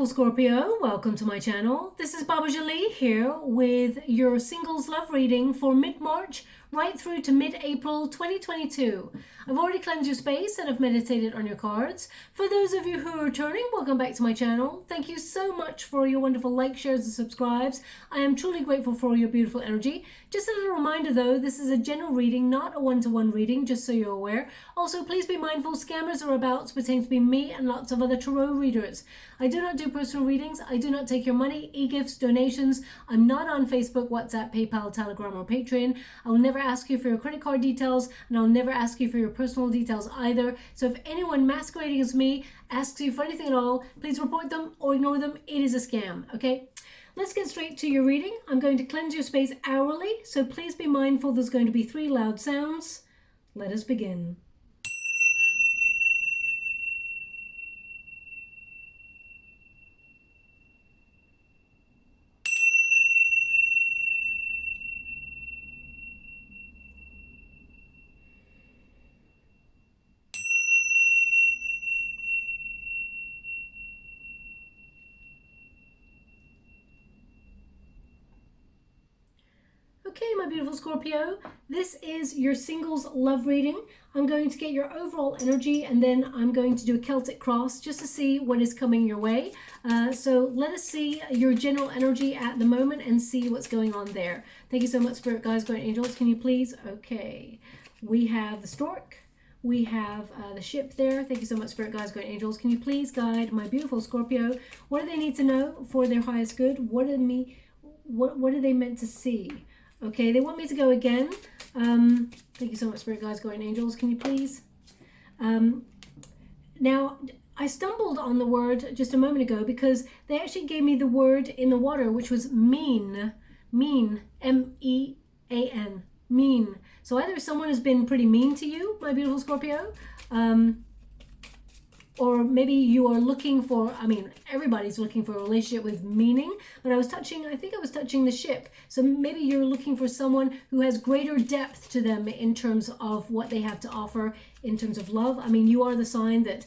beautiful Scorpio, welcome to my channel. This is Baba Jolie here with your singles love reading for mid-March right through to mid-April 2022. I've already cleansed your space and I've meditated on your cards. For those of you who are returning, welcome back to my channel. Thank you so much for your wonderful likes, shares and subscribes. I am truly grateful for your beautiful energy. Just a little reminder though, this is a general reading, not a one-to-one reading, just so you're aware. Also, please be mindful, scammers are about to pretend to be me and lots of other tarot readers. I do not do personal readings. I do not take your money, e-gifts, donations. I'm not on Facebook, WhatsApp, PayPal, Telegram or Patreon. I will never ask you for your credit card details and I'll never ask you for your personal details either. So if anyone masquerading as me asks you for anything at all, please report them or ignore them. It is a scam, okay? Let's get straight to your reading. I'm going to cleanse your space hourly, so please be mindful there's going to be 3 loud sounds. Let us begin. Okay, my beautiful Scorpio, this is your singles love reading. I'm going to get your overall energy and then I'm going to do a Celtic cross just to see what is coming your way. So let us see your general energy at the moment and see what's going on there. Thank you so much, Spirit Guides, Guardian Angels. Can you please? Okay, we have the stork. We have the ship there. Thank you so much, Spirit Guides, Guardian Angels. Can you please guide my beautiful Scorpio? What do they need to know for their highest good? What are they meant to see? Okay, they want me to go again. Thank you so much, Spirit Guides, Guardian Angels. Can you please? Now, I stumbled on the word just a moment ago because they actually gave me the word in the water, which was mean. Mean, M-E-A-N, mean. So either someone has been pretty mean to you, my beautiful Scorpio, or maybe you are looking for, I mean, everybody's looking for a relationship with meaning, but I think I was touching the ship. So maybe you're looking for someone who has greater depth to them in terms of what they have to offer in terms of love. I mean, you are the sign that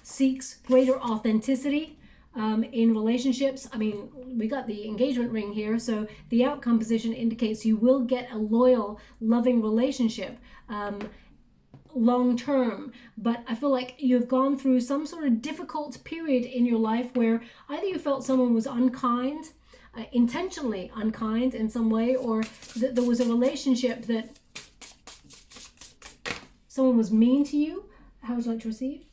seeks greater authenticity in relationships. I mean, we got the engagement ring here, so the outcome position indicates you will get a loyal, loving relationship. Long term, but I feel like you've gone through some sort of difficult period in your life where either you felt someone was unkind, intentionally unkind in some way, or that there was a relationship that someone was mean to you. How would you like to receive?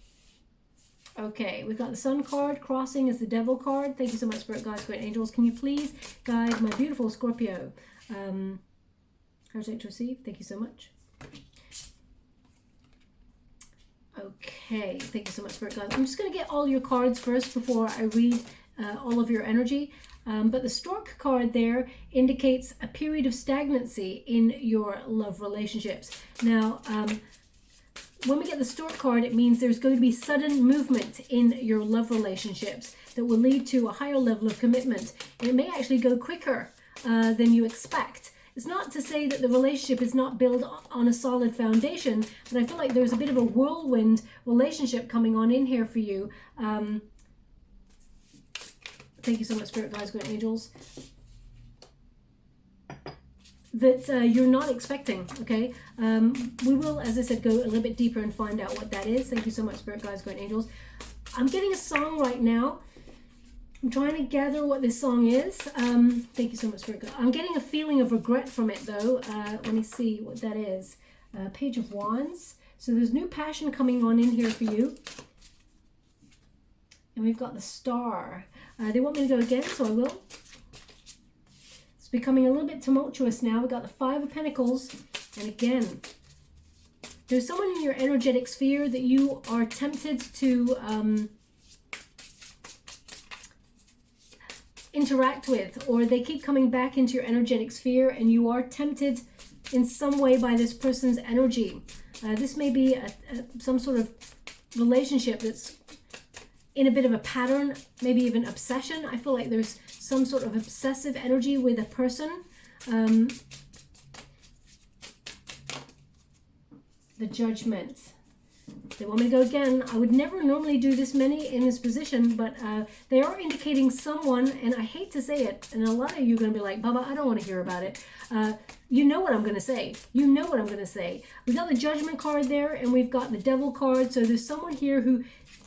Okay, we've got the Sun card. Crossing is the Devil card. Thank you so much, Spirit Guides, Great Angels. Can you please guide my beautiful Scorpio? How would you like to receive? Thank you so much. Okay, thank you so much, Spirit Guides. I'm just going to get all your cards first before I read all of your energy. But the Stork card there indicates a period of stagnancy in your love relationships. Now, when we get the Stork card, it means there's going to be sudden movement in your love relationships that will lead to a higher level of commitment. And it may actually go quicker than you expect. It's not to say that the relationship is not built on a solid foundation, but I feel like there's a bit of a whirlwind relationship coming on in here for you. Thank you so much, Spirit Guides, Great Angels. That you're not expecting, okay? We will, as I said, go a little bit deeper and find out what that is. Thank you so much, Spirit Guides, Great Angels. I'm getting a song right now. I'm trying to gather what this song is. Thank you so much, Spirit. I'm getting a feeling of regret from it, though. Let me see what that is. Page of Wands. So there's new passion coming on in here for you. And we've got the Star. They want me to go again, so I will. It's becoming a little bit tumultuous now. We've got the Five of Pentacles. And again, there's someone in your energetic sphere that you are tempted to interact with, or they keep coming back into your energetic sphere and you are tempted in some way by this person's energy. This may be some sort of relationship that's in a bit of a pattern, maybe even obsession. I feel like there's some sort of obsessive energy with a person. The Judgment. They want me to go again. I would never normally do this many in this position, but they are indicating someone, and I hate to say it, and a lot of you are going to be like, Baba, I don't want to hear about it. You know what I'm going to say. You know what I'm going to say. We've got the Judgment card there, and we've got the Devil card. So there's someone here who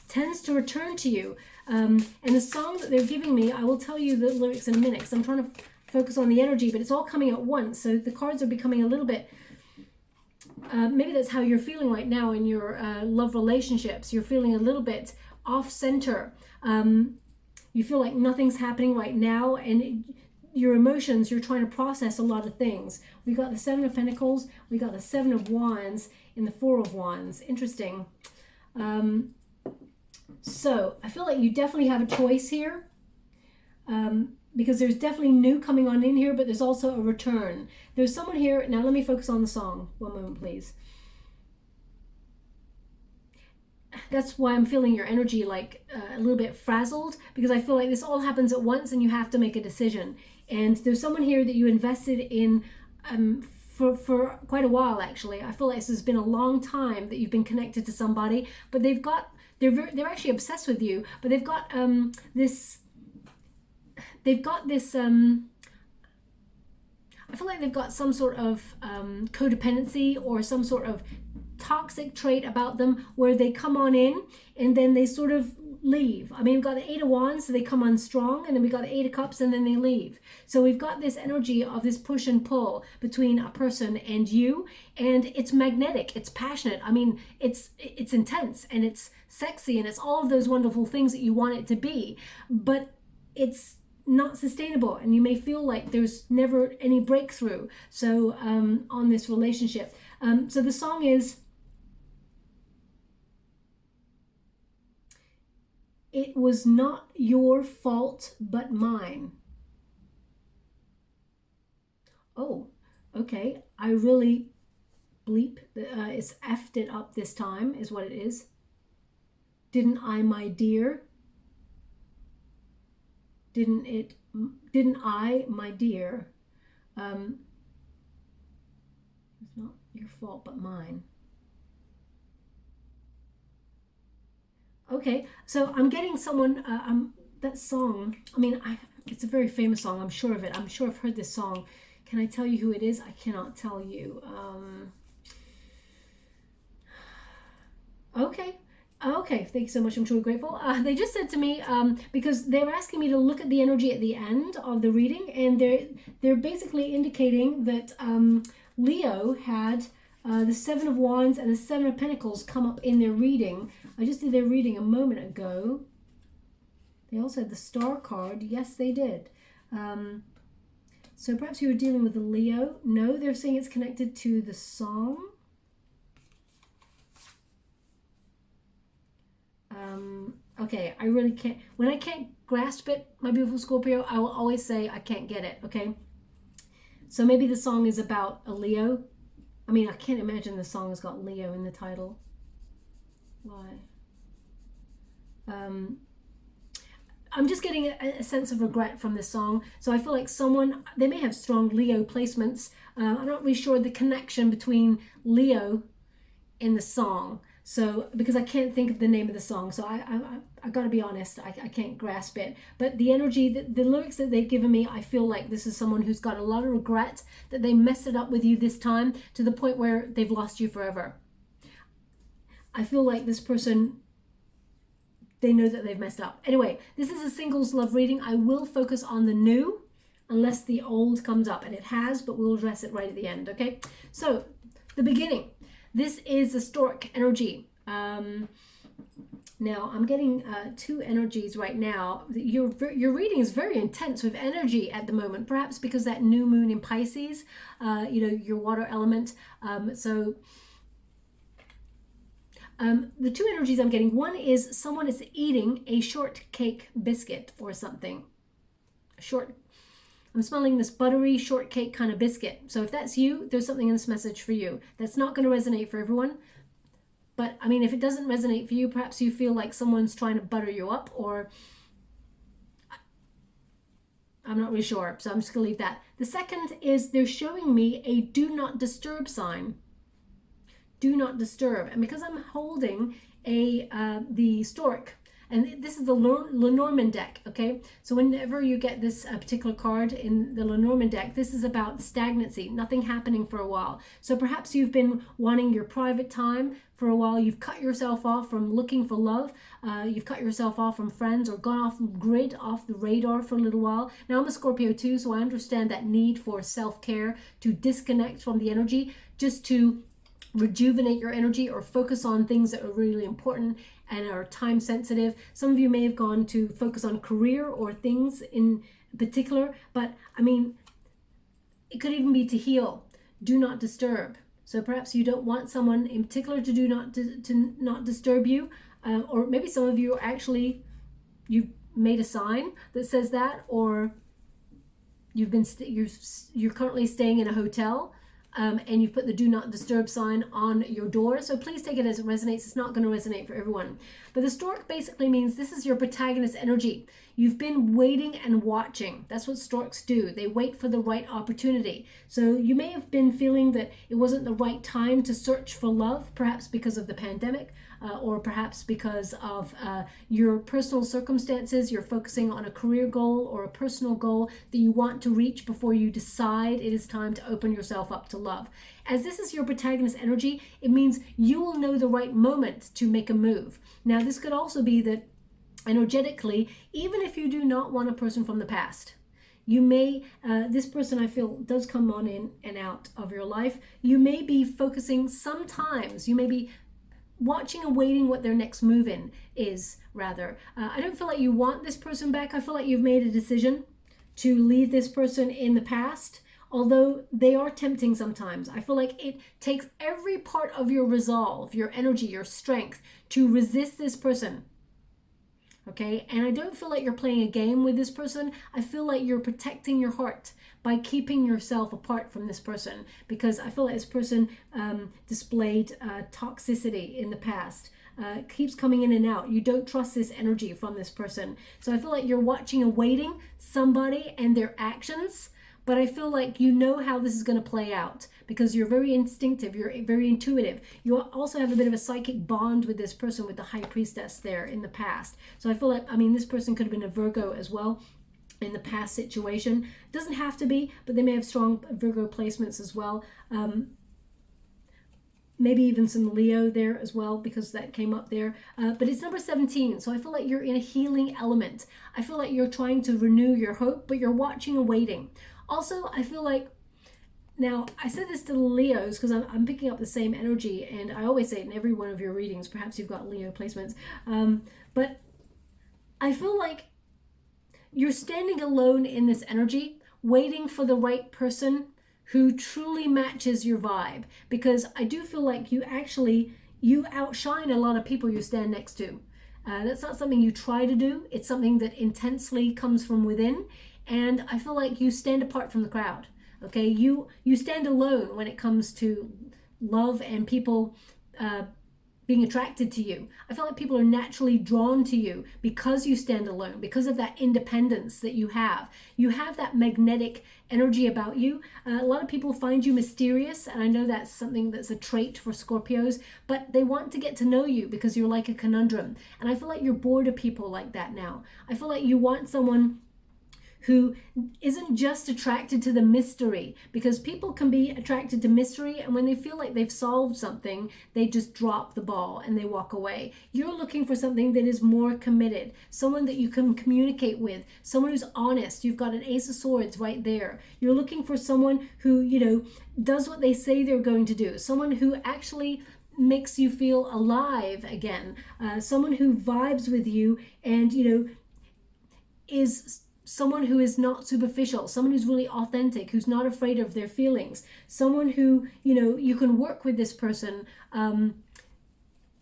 tends to return to you. And the song that they're giving me, I will tell you the lyrics in a minute, because I'm trying to focus on the energy, but it's all coming at once. So the cards are becoming a little bit... maybe that's how you're feeling right now in your love relationships. You're feeling a little bit off center. You feel like nothing's happening right now, and your emotions, you're trying to process a lot of things. We got the Seven of Pentacles, we got the Seven of Wands, and the Four of Wands. Interesting. So I feel like you definitely have a choice here. Because there's definitely new coming on in here, but there's also a return. There's someone here. Now let me focus on the song. One moment, please. That's why I'm feeling your energy like a little bit frazzled, because I feel like this all happens at once and you have to make a decision. And there's someone here that you invested in for quite a while, actually. I feel like this has been a long time that you've been connected to somebody, but they're actually obsessed with you, but they've got this... They've got this, I feel like they've got some sort of codependency or some sort of toxic trait about them where they come on in and then they sort of leave. I mean, we've got the Eight of Wands, so they come on strong, and then we've got the Eight of Cups, and then they leave. So we've got this energy of this push and pull between a person and you, and it's magnetic, it's passionate. I mean, it's intense, and it's sexy, and it's all of those wonderful things that you want it to be, but it's not sustainable, and you may feel like there's never any breakthrough on this relationship. So the song is, it was not your fault but mine. Oh, okay. I really it's effed it up this time is what it is. Didn't I, my dear? Didn't I, my dear? It's not your fault but mine. Okay, so I'm getting someone, that song, I mean, it's a very famous song, I'm sure of it. I'm sure I've heard this song. Can I tell you who it is? I cannot tell you. Okay, thank you so much. I'm truly grateful. They just said to me, because they were asking me to look at the energy at the end of the reading, and they're basically indicating that Leo had the Seven of Wands and the Seven of Pentacles come up in their reading. I just did their reading a moment ago. They also had the Star card. Yes, they did. So perhaps you were dealing with the Leo. No, they're saying it's connected to the song. Okay, I really can't, when I can't grasp it, my beautiful Scorpio, I will always say I can't get it, okay? So maybe the song is about a Leo. I mean, I can't imagine the song has got Leo in the title. Why? I'm just getting a sense of regret from this song. So I feel like they may have strong Leo placements. I'm not really sure the connection between Leo in the song. So, because I can't think of the name of the song, so I got to be honest, I can't grasp it. But the energy, the lyrics that they've given me, I feel like this is someone who's got a lot of regret that they messed it up with you this time to the point where they've lost you forever. I feel like this person, they know that they've messed up. Anyway, this is a singles love reading. I will focus on the new unless the old comes up, and it has, but we'll address it right at the end, okay? So, the beginning. This is the stork energy. Now, I'm getting two energies right now. Your reading is very intense with energy at the moment, perhaps because that new moon in Pisces, your water element. The two energies I'm getting, one is someone is eating a shortcake biscuit or something. I'm smelling this buttery shortcake kind of biscuit. So if that's you, there's something in this message for you. That's not going to resonate for everyone. But I mean, if it doesn't resonate for you, perhaps you feel like someone's trying to butter you up, or I'm not really sure. So I'm just going to leave that. The second is they're showing me a do not disturb sign. Do not disturb. And because I'm holding the stork. And this is the Lenormand deck, okay? So whenever you get this particular card in the Lenormand deck, this is about stagnancy, nothing happening for a while. So perhaps you've been wanting your private time for a while. You've cut yourself off from looking for love. You've cut yourself off from friends or gone off grid, off the radar for a little while. Now, I'm a Scorpio too, so I understand that need for self-care, to disconnect from the energy, just to rejuvenate your energy or focus on things that are really important and are time sensitive. Some of you may have gone to focus on career or things in particular, but I mean, it could even be to heal. Do not disturb. So perhaps you don't want someone in particular to not disturb you, or maybe some of you are actually, you've made a sign that says that, or you've been you're currently staying in a hotel. And you've put the do not disturb sign on your door. So please take it as it resonates. It's not going to resonate for everyone. But the stork basically means this is your protagonist energy. You've been waiting and watching. That's what storks do. They wait for the right opportunity. So you may have been feeling that it wasn't the right time to search for love, perhaps because of the pandemic, or perhaps because of your personal circumstances. You're focusing on a career goal or a personal goal that you want to reach before you decide it is time to open yourself up to love. As this is your protagonist energy, it means you will know the right moment to make a move. Now, this could also be that energetically, even if you do not want a person from the past, you may, this person I feel does come on in and out of your life. You may be focusing sometimes, you may be watching and waiting what their next move in is, rather. I don't feel like you want this person back. I feel like you've made a decision to leave this person in the past, although they are tempting sometimes. I feel like it takes every part of your resolve, your energy, your strength to resist this person. Okay, and I don't feel like you're playing a game with this person. I feel like you're protecting your heart by keeping yourself apart from this person, because I feel like this person displayed toxicity in the past. Keeps coming in and out. You don't trust this energy from this person. So I feel like you're watching and waiting somebody and their actions, but I feel like you know how this is going to play out because you're very instinctive, you're very intuitive. You also have a bit of a psychic bond with this person, with the High Priestess there in the past. So I feel like, I mean, this person could have been a Virgo as well in the past situation. It doesn't have to be, but they may have strong Virgo placements as well. Maybe even some Leo there as well, because that came up there. But it's number 17, so I feel like you're in a healing element. I feel like you're trying to renew your hope, but you're watching and waiting. Also, I feel like, now I said this to the Leos because I'm picking up the same energy, and I always say it in every one of your readings, perhaps you've got Leo placements, but I feel like you're standing alone in this energy, waiting for the right person who truly matches your vibe, because I do feel like you outshine a lot of people you stand next to. That's not something you try to do. It's something that intensely comes from within, and I feel like you stand apart from the crowd. Okay, you stand alone when it comes to love and people being attracted to you. I feel like people are naturally drawn to you because you stand alone, because of that independence that you have. You have that magnetic energy about you. A lot of people find you mysterious, and I know that's something that's a trait for Scorpios, but they want to get to know you because you're like a conundrum. And I feel like you're bored of people like that now. I feel like you want someone who isn't just attracted to the mystery, because people can be attracted to mystery, and when they feel like they've solved something, they just drop the ball and they walk away. You're looking for something that is more committed, someone that you can communicate with, someone who's honest. You've got an Ace of Swords right there. You're looking for someone who, you know, does what they say they're going to do, someone who actually makes you feel alive again, someone who vibes with you and, you know, is someone who is not superficial, someone who's really authentic, who's not afraid of their feelings, someone who, you know, you can work with this person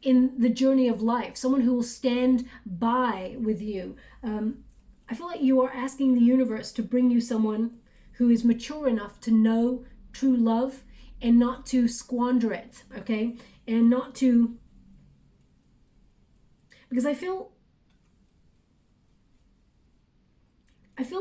in the journey of life, someone who will stand by with you. I feel like you are asking the universe to bring you someone who is mature enough to know true love and not to squander it, okay? And not to, because I feel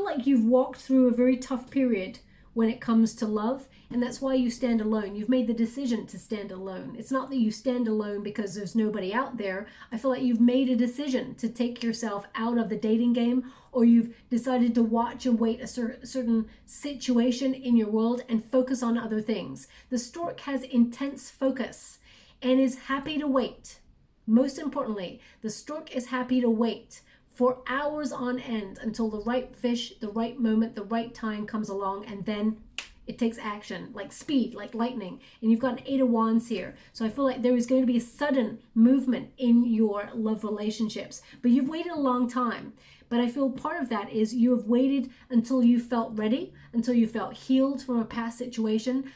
like you've walked through a very tough period when it comes to love, and that's why you stand alone. You've made the decision to stand alone. It's not that you stand alone because there's nobody out there. I feel like you've made a decision to take yourself out of the dating game, or you've decided to watch and wait a certain situation in your world and focus on other things. The stork has intense focus and is happy to wait. Most importantly, the stork is happy to wait for hours on end until the right fish, the right moment, the right time comes along, and then it takes action, like speed, like lightning. And you've got an 8 of Wands here. So I feel like there is going to be a sudden movement in your love relationships. But you've waited a long time. But I feel part of that is you have waited until you felt ready, until you felt healed from a past situation.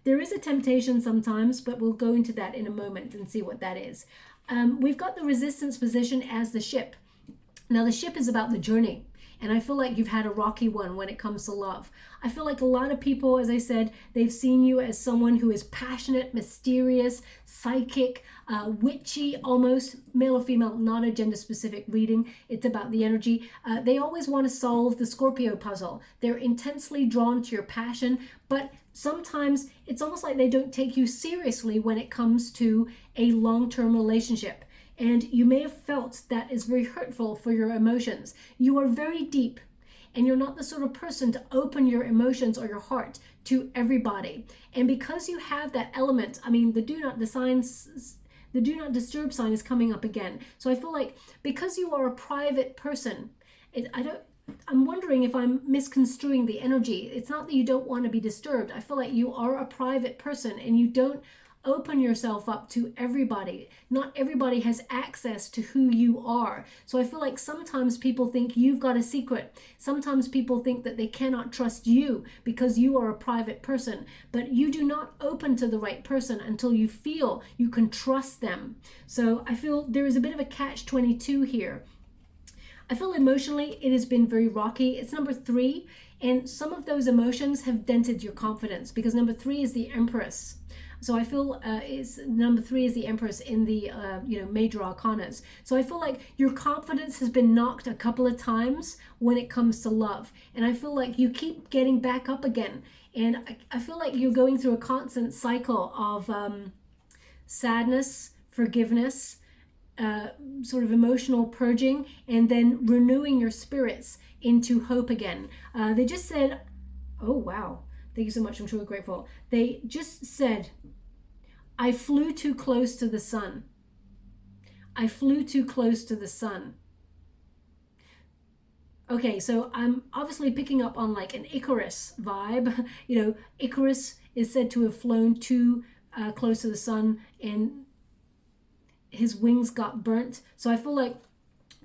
There is a temptation sometimes, but we'll go into that in a moment and see what that is. We've got the resistance position as the ship. Now the ship is about the journey, and I feel like you've had a rocky one when it comes to love. I feel like a lot of people, as I said, they've seen you as someone who is passionate, mysterious, psychic, witchy, almost, male or female, not a gender specific reading. It's about the energy. They always want to solve the Scorpio puzzle. They're intensely drawn to your passion, but sometimes it's almost like they don't take you seriously when it comes to a long-term relationship. And you may have felt that is very hurtful for your emotions. You are very deep, and you're not the sort of person to open your emotions or your heart to everybody. And because you have that element, I mean, the do not disturb sign is coming up again. So I feel like because you are a private person, I'm wondering if I'm misconstruing the energy. It's not that you don't want to be disturbed. I feel like you are a private person and you don't open yourself up to everybody. Not everybody has access to who you are. So I feel like sometimes people think you've got a secret. Sometimes people think that they cannot trust you because you are a private person. But you do not open to the right person until you feel you can trust them. So I feel there is a bit of a catch-22 here. I feel emotionally it has been very rocky. It's number 3, and some of those emotions have dented your confidence because number 3 is the Empress. So I feel number 3 is the Empress in the major arcanas. So I feel like your confidence has been knocked a couple of times when it comes to love, and I feel like you keep getting back up again. And I feel like you're going through a constant cycle of sadness, forgiveness, sort of emotional purging, and then renewing your spirits into hope again. They just said, oh wow, thank you so much, I'm truly grateful. They just said, I flew too close to the sun. I flew too close to the sun. Okay, so I'm obviously picking up on like an Icarus vibe. You know, Icarus is said to have flown too close to the sun and his wings got burnt. So I feel like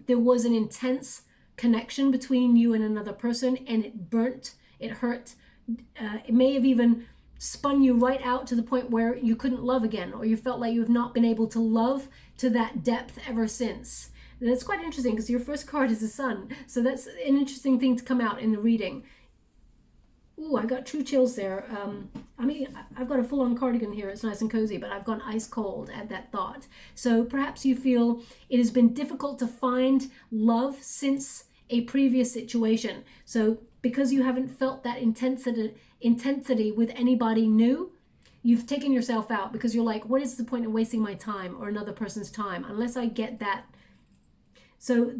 there was an intense connection between you and another person, and it burnt, it hurt. It may have even spun you right out to the point where you couldn't love again, or you felt like you have not been able to love to that depth ever since. And that's quite interesting because your first card is the Sun. So that's an interesting thing to come out in the reading. Ooh, I got true chills there. I mean, I've got a full-on cardigan here. It's nice and cozy, but I've gone ice cold at that thought. So perhaps you feel it has been difficult to find love since a previous situation. So because you haven't felt that intensity with anybody new, you've taken yourself out because you're like, what is the point of wasting my time or another person's time unless I get that? So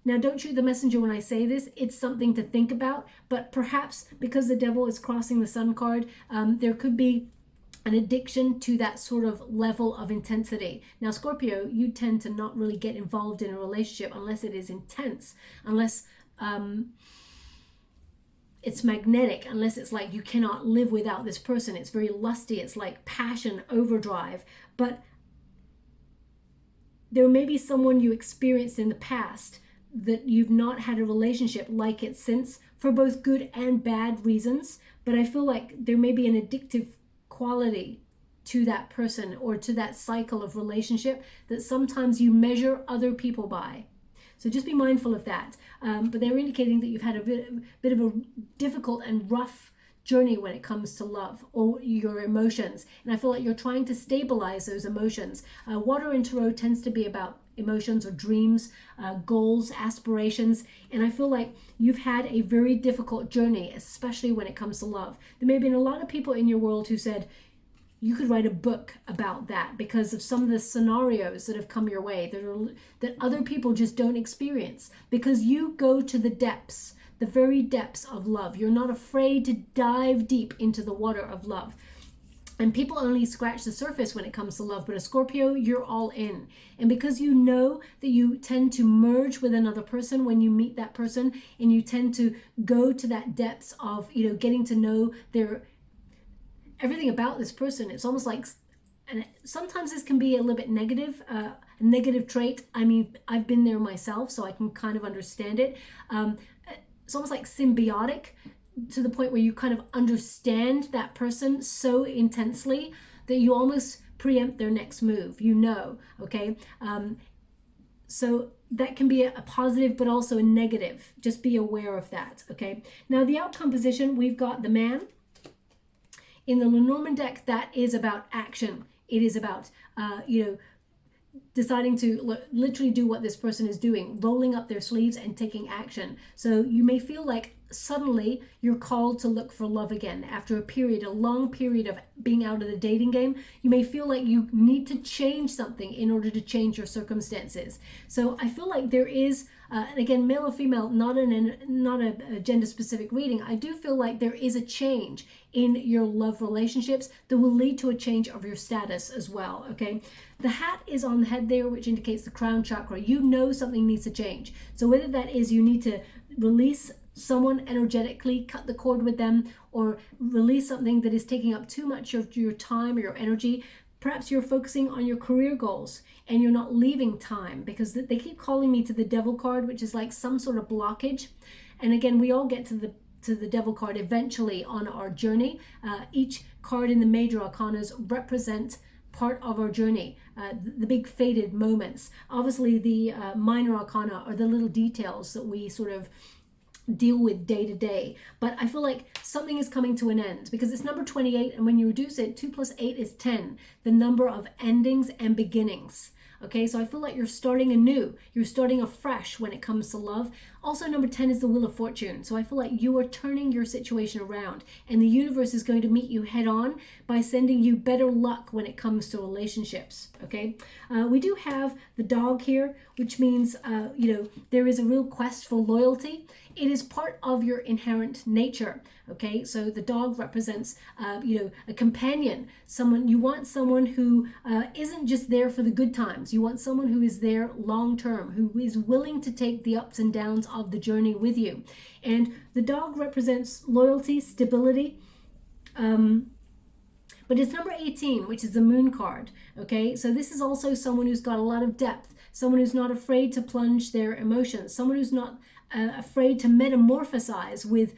now don't shoot the messenger when I say this. It's something to think about, but perhaps because the devil is crossing the Sun card, there could be an addiction to that sort of level of intensity. Now, Scorpio, you tend to not really get involved in a relationship unless it is intense, unless it's magnetic, unless it's like you cannot live without this person. It's very lusty. It's like passion overdrive. But there may be someone you experienced in the past that you've not had a relationship like it since, for both good and bad reasons. But I feel like there may be an addictive quality to that person or to that cycle of relationship that sometimes you measure other people by. So just be mindful of that. But they're indicating that you've had a bit of a difficult and rough journey when it comes to love or your emotions. And I feel like you're trying to stabilize those emotions. Water in tarot tends to be about emotions or dreams, goals, aspirations. And I feel like you've had a very difficult journey, especially when it comes to love. There may have been a lot of people in your world who said, you could write a book about that because of some of the scenarios that have come your way that other people just don't experience, because you go to the depths, the very depths of love. You're not afraid to dive deep into the water of love. And people only scratch the surface when it comes to love, but a Scorpio, you're all in. And because you know that you tend to merge with another person when you meet that person, and you tend to go to that depths of, getting to know everything about this person. It's almost like, and sometimes this can be a little bit negative, a negative trait. I mean, I've been there myself, so I can kind of understand it. It's almost like symbiotic, to the point where you kind of understand that person so intensely that you almost preempt their next move, okay? So that can be a positive, but also a negative. Just be aware of that, okay? Now, the outcome position, we've got the Man. In the Lenormand deck, that is about action. It is about, deciding to literally do what this person is doing, rolling up their sleeves and taking action. So you may feel like suddenly you're called to look for love again after a long period of being out of the dating game. You may feel like you need to change something in order to change your circumstances. So I feel like there is, and again, male or female, not a gender specific reading. I do feel like there is a change in your love relationships that will lead to a change of your status as well, okay? The hat is on the head there, which indicates the crown chakra. You know something needs to change. So whether that is you need to release someone energetically, cut the cord with them, or release something that is taking up too much of your time or your energy. Perhaps you're focusing on your career goals and you're not leaving time, because they keep calling me to the Devil card, which is like some sort of blockage. And again, we all get to the Devil card eventually on our journey. Each card in the major arcanas represent part of our journey, the big faded moments. Obviously, the minor arcana are the little details that we sort of deal with day to day. But I feel like something is coming to an end, because it's number 28, and when you reduce it, 2 plus 8 is 10, the number of endings and beginnings. Okay, so I feel like you're starting anew. You're starting afresh when it comes to love. Also, number 10 is the Wheel of Fortune. So I feel like you are turning your situation around, and the universe is going to meet you head on by sending you better luck when it comes to relationships. Okay, we do have the dog here, which means, there is a real quest for loyalty. It is part of your inherent nature. Okay, so the dog represents, a companion. You want someone who isn't just there for the good times. You want someone who is there long term, who is willing to take the ups and downs of the journey with you. And the dog represents loyalty, stability. But it's number 18, which is the Moon card. Okay, so this is also someone who's got a lot of depth, someone who's not afraid to plunge their emotions, someone who's not afraid to metamorphosize with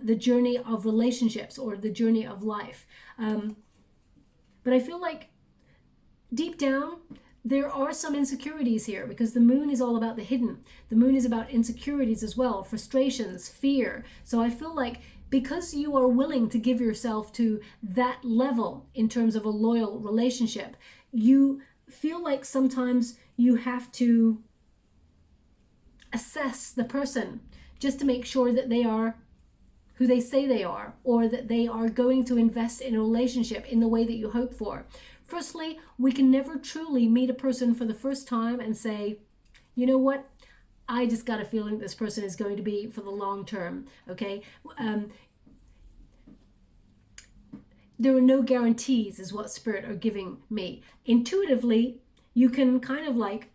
the journey of relationships or the journey of life. But I feel like deep down, there are some insecurities here, because the Moon is all about the hidden. The Moon is about insecurities as well, frustrations, fear. So I feel like because you are willing to give yourself to that level in terms of a loyal relationship, you feel like sometimes you have to assess the person just to make sure that they are who they say they are, or that they are going to invest in a relationship in the way that you hope for. Firstly, we can never truly meet a person for the first time and say, you know what, I just got a feeling this person is going to be for the long term, okay? There are no guarantees is what Spirit are giving me. Intuitively, you can kind of like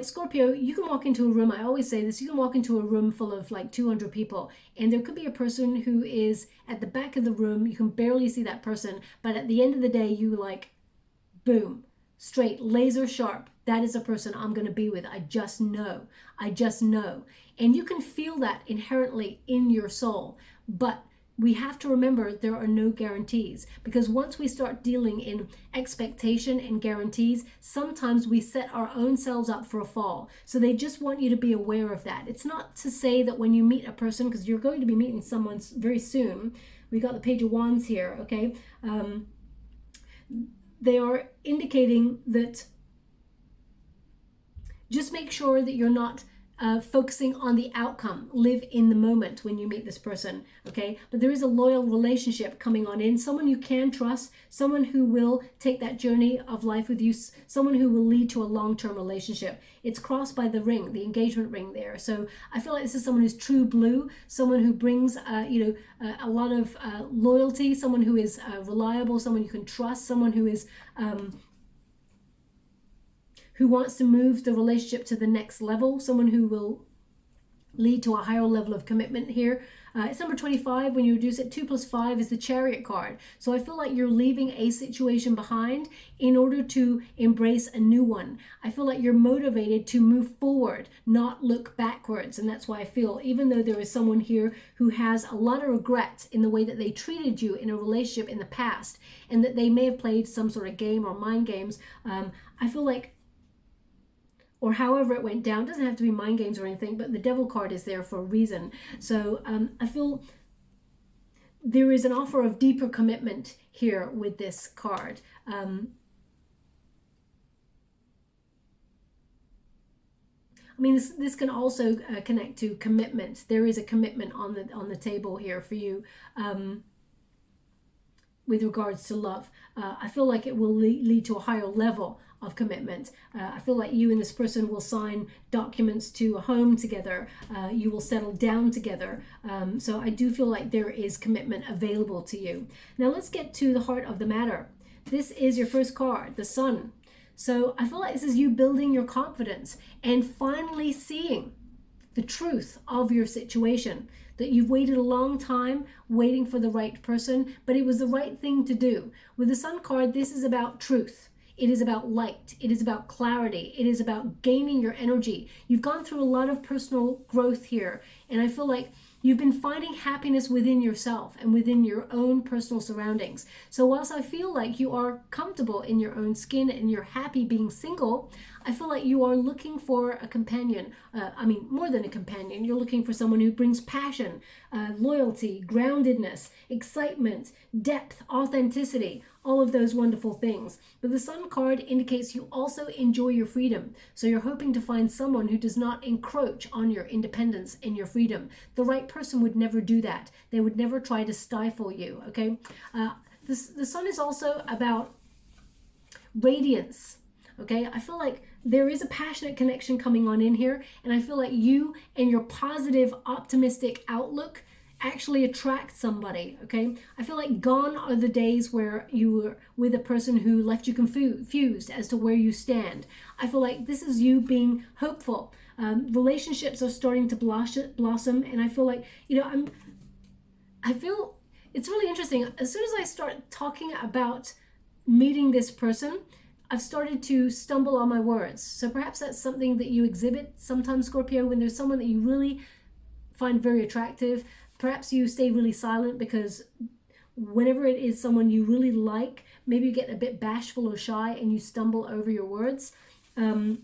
Scorpio, you can walk into a room, I always say this, you can walk into a room full of like 200 people, and there could be a person who is at the back of the room, you can barely see that person, but at the end of the day, you like, boom, straight, laser sharp, that is a person I'm going to be with. I just know. And you can feel that inherently in your soul, but we have to remember there are no guarantees, because once we start dealing in expectation and guarantees, sometimes we set our own selves up for a fall. So they just want you to be aware of that. It's not to say that when you meet a person, because you're going to be meeting someone very soon, we got the Page of Wands here, okay? They are indicating that just make sure that you're not focusing on the outcome. Live in the moment when you meet this person, okay? But there is a loyal relationship coming on in, someone you can trust, someone who will take that journey of life with you, someone who will lead to a long-term relationship. It's crossed by the ring, the engagement ring there. So I feel like this is someone who's true blue, someone who brings, a lot of loyalty, someone who is reliable, someone you can trust, someone who is who wants to move the relationship to the next level, someone who will lead to a higher level of commitment here. It's number 25. When you reduce it, 2 plus 5 is the Chariot card. So I feel like you're leaving a situation behind in order to embrace a new one. I feel like you're motivated to move forward, not look backwards. And that's why I feel, even though there is someone here who has a lot of regret in the way that they treated you in a relationship in the past, and that they may have played some sort of game or mind games, I feel like, or however it went down, it doesn't have to be mind games or anything, but the Devil card is there for a reason. So I feel there is an offer of deeper commitment here with this card. I mean, this can also connect to commitment. There is a commitment on the table here for you with regards to love. I feel like it will lead to a higher level of commitment. I feel like you and this person will sign documents to a home together. You will settle down together. So I do feel like there is commitment available to you. Now let's get to the heart of the matter. This is your first card, the Sun. So I feel like this is you building your confidence and finally seeing the truth of your situation, that you've waited a long time waiting for the right person, but it was the right thing to do. With the Sun card, this is about truth. It is about light. It is about clarity. It is about gaining your energy. You've gone through a lot of personal growth here, and I feel like you've been finding happiness within yourself and within your own personal surroundings. So whilst I feel like you are comfortable in your own skin and you're happy being single, I feel like you are looking for a companion. I mean, more than a companion. You're looking for someone who brings passion, loyalty, groundedness, excitement, depth, authenticity, all of those wonderful things. But the Sun card indicates you also enjoy your freedom. So you're hoping to find someone who does not encroach on your independence and your freedom. The right person would never do that. They would never try to stifle you, okay? The Sun is also about radiance. Okay, I feel like there is a passionate connection coming on in here, and I feel like you and your positive, optimistic outlook actually attract somebody, okay? I feel like gone are the days where you were with a person who left you confused as to where you stand. I feel like this is you being hopeful. Relationships are starting to blossom, and I feel like, I feel it's really interesting. As soon as I start talking about meeting this person, I've started to stumble on my words. So perhaps that's something that you exhibit sometimes, Scorpio, when there's someone that you really find very attractive. Perhaps you stay really silent because whenever it is someone you really like, maybe you get a bit bashful or shy and you stumble over your words. I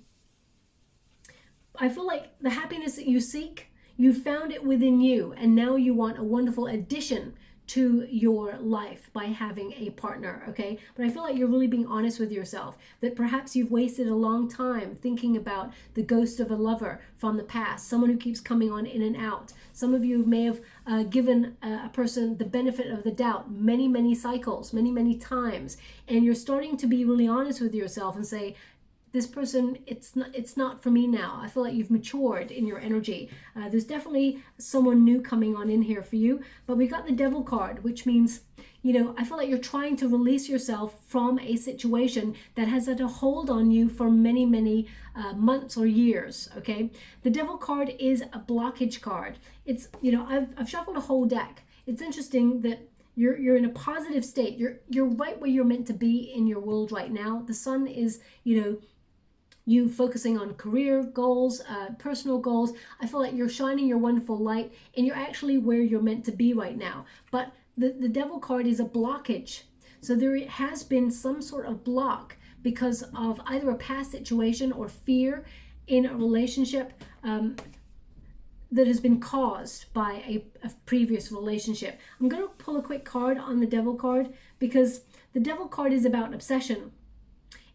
feel like the happiness that you seek, you found it within you, and now you want a wonderful addition to your life by having a partner, okay? But I feel like you're really being honest with yourself, that perhaps you've wasted a long time thinking about the ghost of a lover from the past, someone who keeps coming on in and out. Some of you may have given a person the benefit of the doubt many, many cycles, many, many times, and you're starting to be really honest with yourself and say, this person, it's not for me now. I feel like you've matured in your energy. There's definitely someone new coming on in here for you. But we got the Devil card, which means, I feel like you're trying to release yourself from a situation that has had a hold on you for many, many months or years, okay? The Devil card is a blockage card. It's, I've shuffled a whole deck. It's interesting that you're in a positive state. You're right where you're meant to be in your world right now. The Sun is, you focusing on career goals, personal goals. I feel like you're shining your wonderful light and you're actually where you're meant to be right now. But the Devil card is a blockage. So there has been some sort of block because of either a past situation or fear in a relationship that has been caused by a previous relationship. I'm going to pull a quick card on the Devil card because the Devil card is about obsession.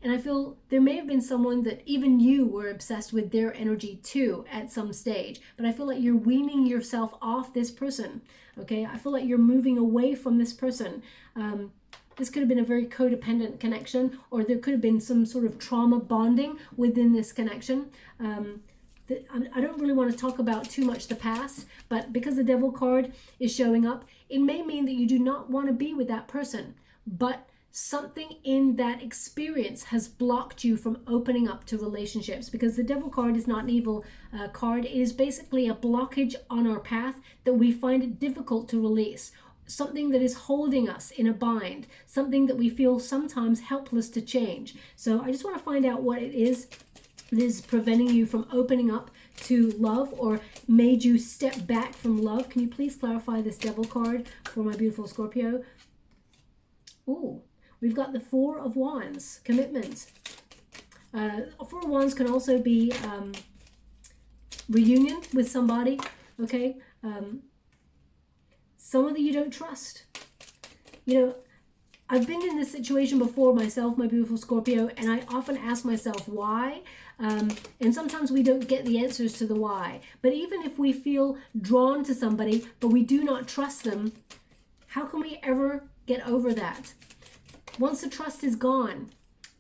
And I feel there may have been someone that even you were obsessed with their energy too at some stage. But I feel like you're weaning yourself off this person. Okay, I feel like you're moving away from this person. This could have been a very codependent connection, or there could have been some sort of trauma bonding within this connection. I don't really want to talk about too much the past, but because the Devil card is showing up, it may mean that you do not want to be with that person. But something in that experience has blocked you from opening up to relationships, because the Devil card is not an evil card. It is basically a blockage on our path that we find it difficult to release. Something that is holding us in a bind, something that we feel sometimes helpless to change. So I just want to find out what it is that is preventing you from opening up to love or made you step back from love. Can you please clarify this Devil card for my beautiful Scorpio? Ooh, we've got the Four of Wands, commitment. Four of Wands can also be reunion with somebody, okay? Someone that you don't trust. You know, I've been in this situation before myself, my beautiful Scorpio, and I often ask myself why. And sometimes we don't get the answers to the why. But even if we feel drawn to somebody, but we do not trust them, how can we ever get over that? Once the trust is gone,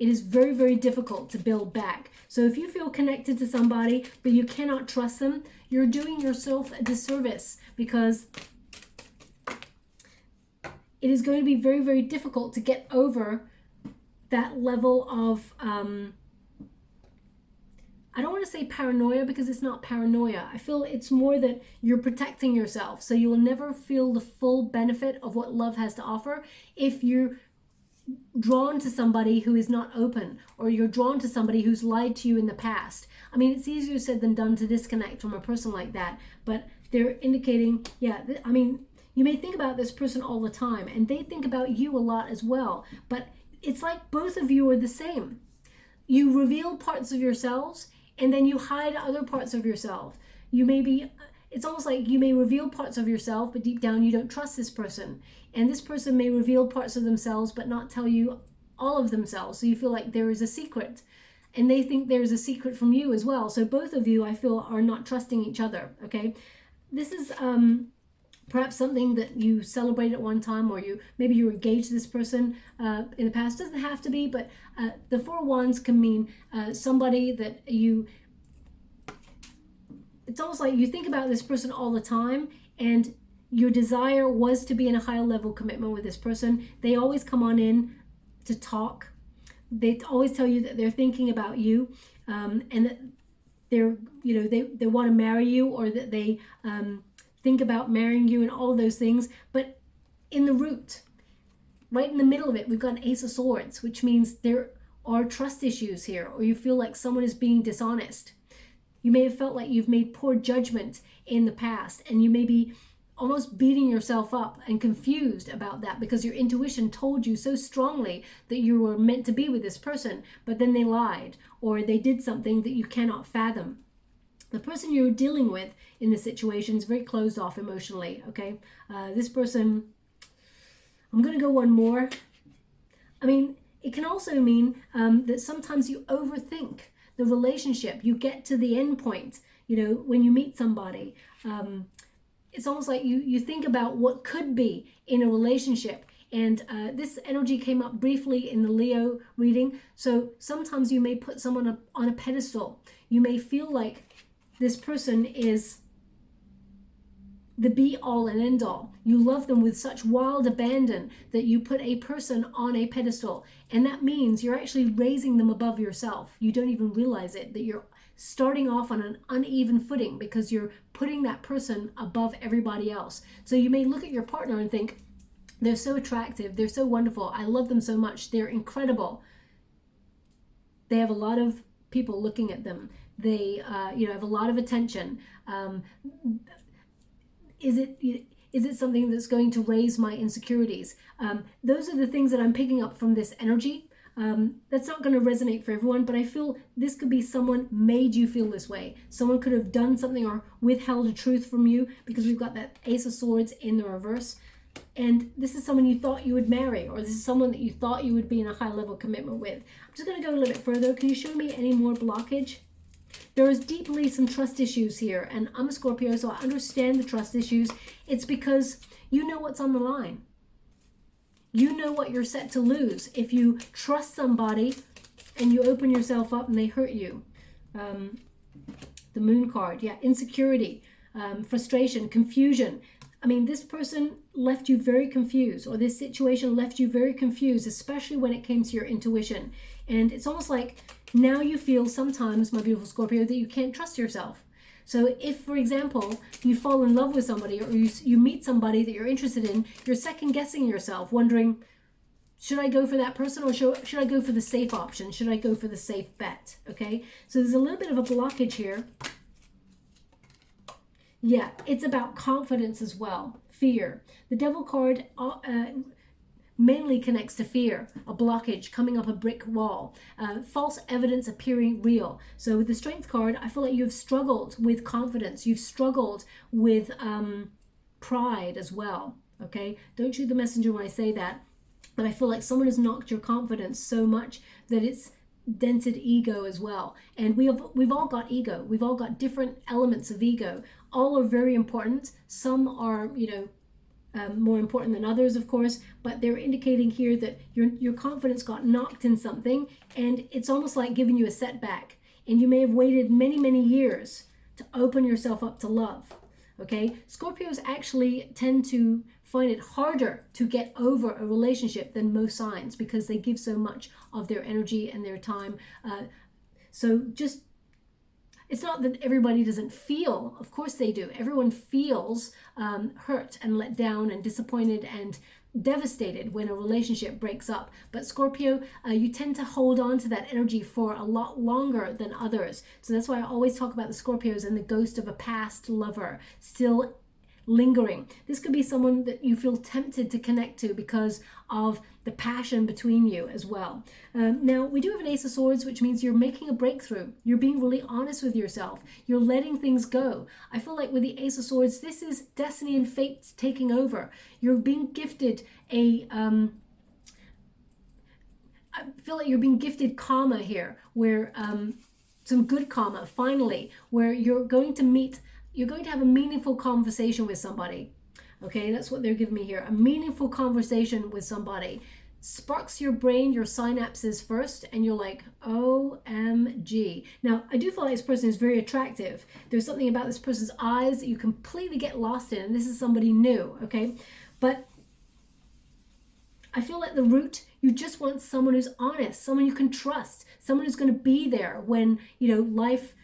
it is very, very difficult to build back. So if you feel connected to somebody, but you cannot trust them, you're doing yourself a disservice, because it is going to be very, very difficult to get over that level of, I don't want to say paranoia, because it's not paranoia. I feel it's more that you're protecting yourself. So you will never feel the full benefit of what love has to offer if you're drawn to somebody who is not open, or you're drawn to somebody who's lied to you in the past. I mean, it's easier said than done to disconnect from a person like that, but they're indicating, yeah, I mean, you may think about this person all the time, and they think about you a lot as well, but it's like both of you are the same. You reveal parts of yourselves, and then you hide other parts of yourself. You may be, it's almost like you may reveal parts of yourself, but deep down you don't trust this person. And this person may reveal parts of themselves, but not tell you all of themselves. So you feel like there is a secret, and they think there is a secret from you as well. So both of you, I feel, are not trusting each other, okay? This is perhaps something that you celebrate at one time, or maybe you engaged this person in the past. Doesn't have to be, but the Four of Wands can mean somebody that you, it's almost like you think about this person all the time, and your desire was to be in a higher level commitment with this person. They always come on in to talk. They always tell you that they're thinking about you, and that they're, you know, they want to marry you, or that they think about marrying you and all of those things. But in the root, right in the middle of it, we've got an Ace of Swords, which means there are trust issues here, or you feel like someone is being dishonest. You may have felt like you've made poor judgment in the past, and you may be almost beating yourself up and confused about that, because your intuition told you so strongly that you were meant to be with this person, but then they lied, or they did something that you cannot fathom. The person you're dealing with in this situation is very closed off emotionally, okay? This person, I'm going to go one more. I mean, it can also mean that sometimes you overthink the relationship. You get to the end point, you know, when you meet somebody. It's almost like you think about what could be in a relationship. And this energy came up briefly in the Leo reading. So sometimes you may put someone on a pedestal. You may feel like this person is the be all and end all. You love them with such wild abandon that you put a person on a pedestal. And that means you're actually raising them above yourself. You don't even realize it, that you're starting off on an uneven footing because you're putting that person above everybody else. So you may look at your partner and think, they're so attractive, they're so wonderful, I love them so much, they're incredible. They have a lot of people looking at them. They, you know, have a lot of attention. Is it something that's going to raise my insecurities? Those are the things that I'm picking up from this energy. That's not going to resonate for everyone, but I feel this could be someone made you feel this way. Someone could have done something or withheld a truth from you, because we've got that Ace of Swords in the reverse. And this is someone you thought you would marry, or this is someone that you thought you would be in a high level commitment with. I'm just going to go a little bit further. Can you show me any more blockage? There is deeply some trust issues here, and I'm a Scorpio, so I understand the trust issues. It's because you know what's on the line. You know what you're set to lose if you trust somebody and you open yourself up and they hurt you. The Moon card, yeah, insecurity, frustration, confusion. I mean, this person left you very confused, or this situation left you very confused, especially when it came to your intuition. And it's almost like now you feel sometimes, my beautiful Scorpio, that you can't trust yourself. So if, for example, you fall in love with somebody, or you meet somebody that you're interested in, you're second guessing yourself, wondering, should I go for that person, or should I go for the safe option? Should I go for the safe bet? Okay, so there's a little bit of a blockage here. Yeah, it's about confidence as well. Fear. The Devil card mainly connects to fear, a blockage, coming up a brick wall, false evidence appearing real. So with the Strength card, I feel like you've struggled with confidence. You've struggled with pride as well. Okay, don't shoot the messenger when I say that, but I feel like someone has knocked your confidence so much that it's dented ego as well. And we've all got ego. We've all got different elements of ego. All are very important. Some are, you know, more important than others, of course, but they're indicating here that your confidence got knocked in something, and it's almost like giving you a setback. And you may have waited many, many years to open yourself up to love. Okay, Scorpios actually tend to find it harder to get over a relationship than most signs, because they give so much of their energy and their time. So just, it's not that everybody doesn't feel, of course they do. Everyone feels hurt and let down and disappointed and devastated when a relationship breaks up. But Scorpio, you tend to hold on to that energy for a lot longer than others. So that's why I always talk about the Scorpios and the ghost of a past lover still lingering. This could be someone that you feel tempted to connect to because of the passion between you as well. Now, we do have an Ace of Swords, which means you're making a breakthrough. You're being really honest with yourself. You're letting things go. I feel like with the Ace of Swords, this is destiny and fate taking over. You're being gifted I feel like you're being gifted karma here, where some good karma, finally, where you're going to have a meaningful conversation with somebody. Okay, that's what they're giving me here. A meaningful conversation with somebody sparks your brain, your synapses first, and you're like, OMG. Now, I do feel like this person is very attractive. There's something about this person's eyes that you completely get lost in, and this is somebody new, okay? But I feel like the root, you just want someone who's honest, someone you can trust, someone who's going to be there when, you know, life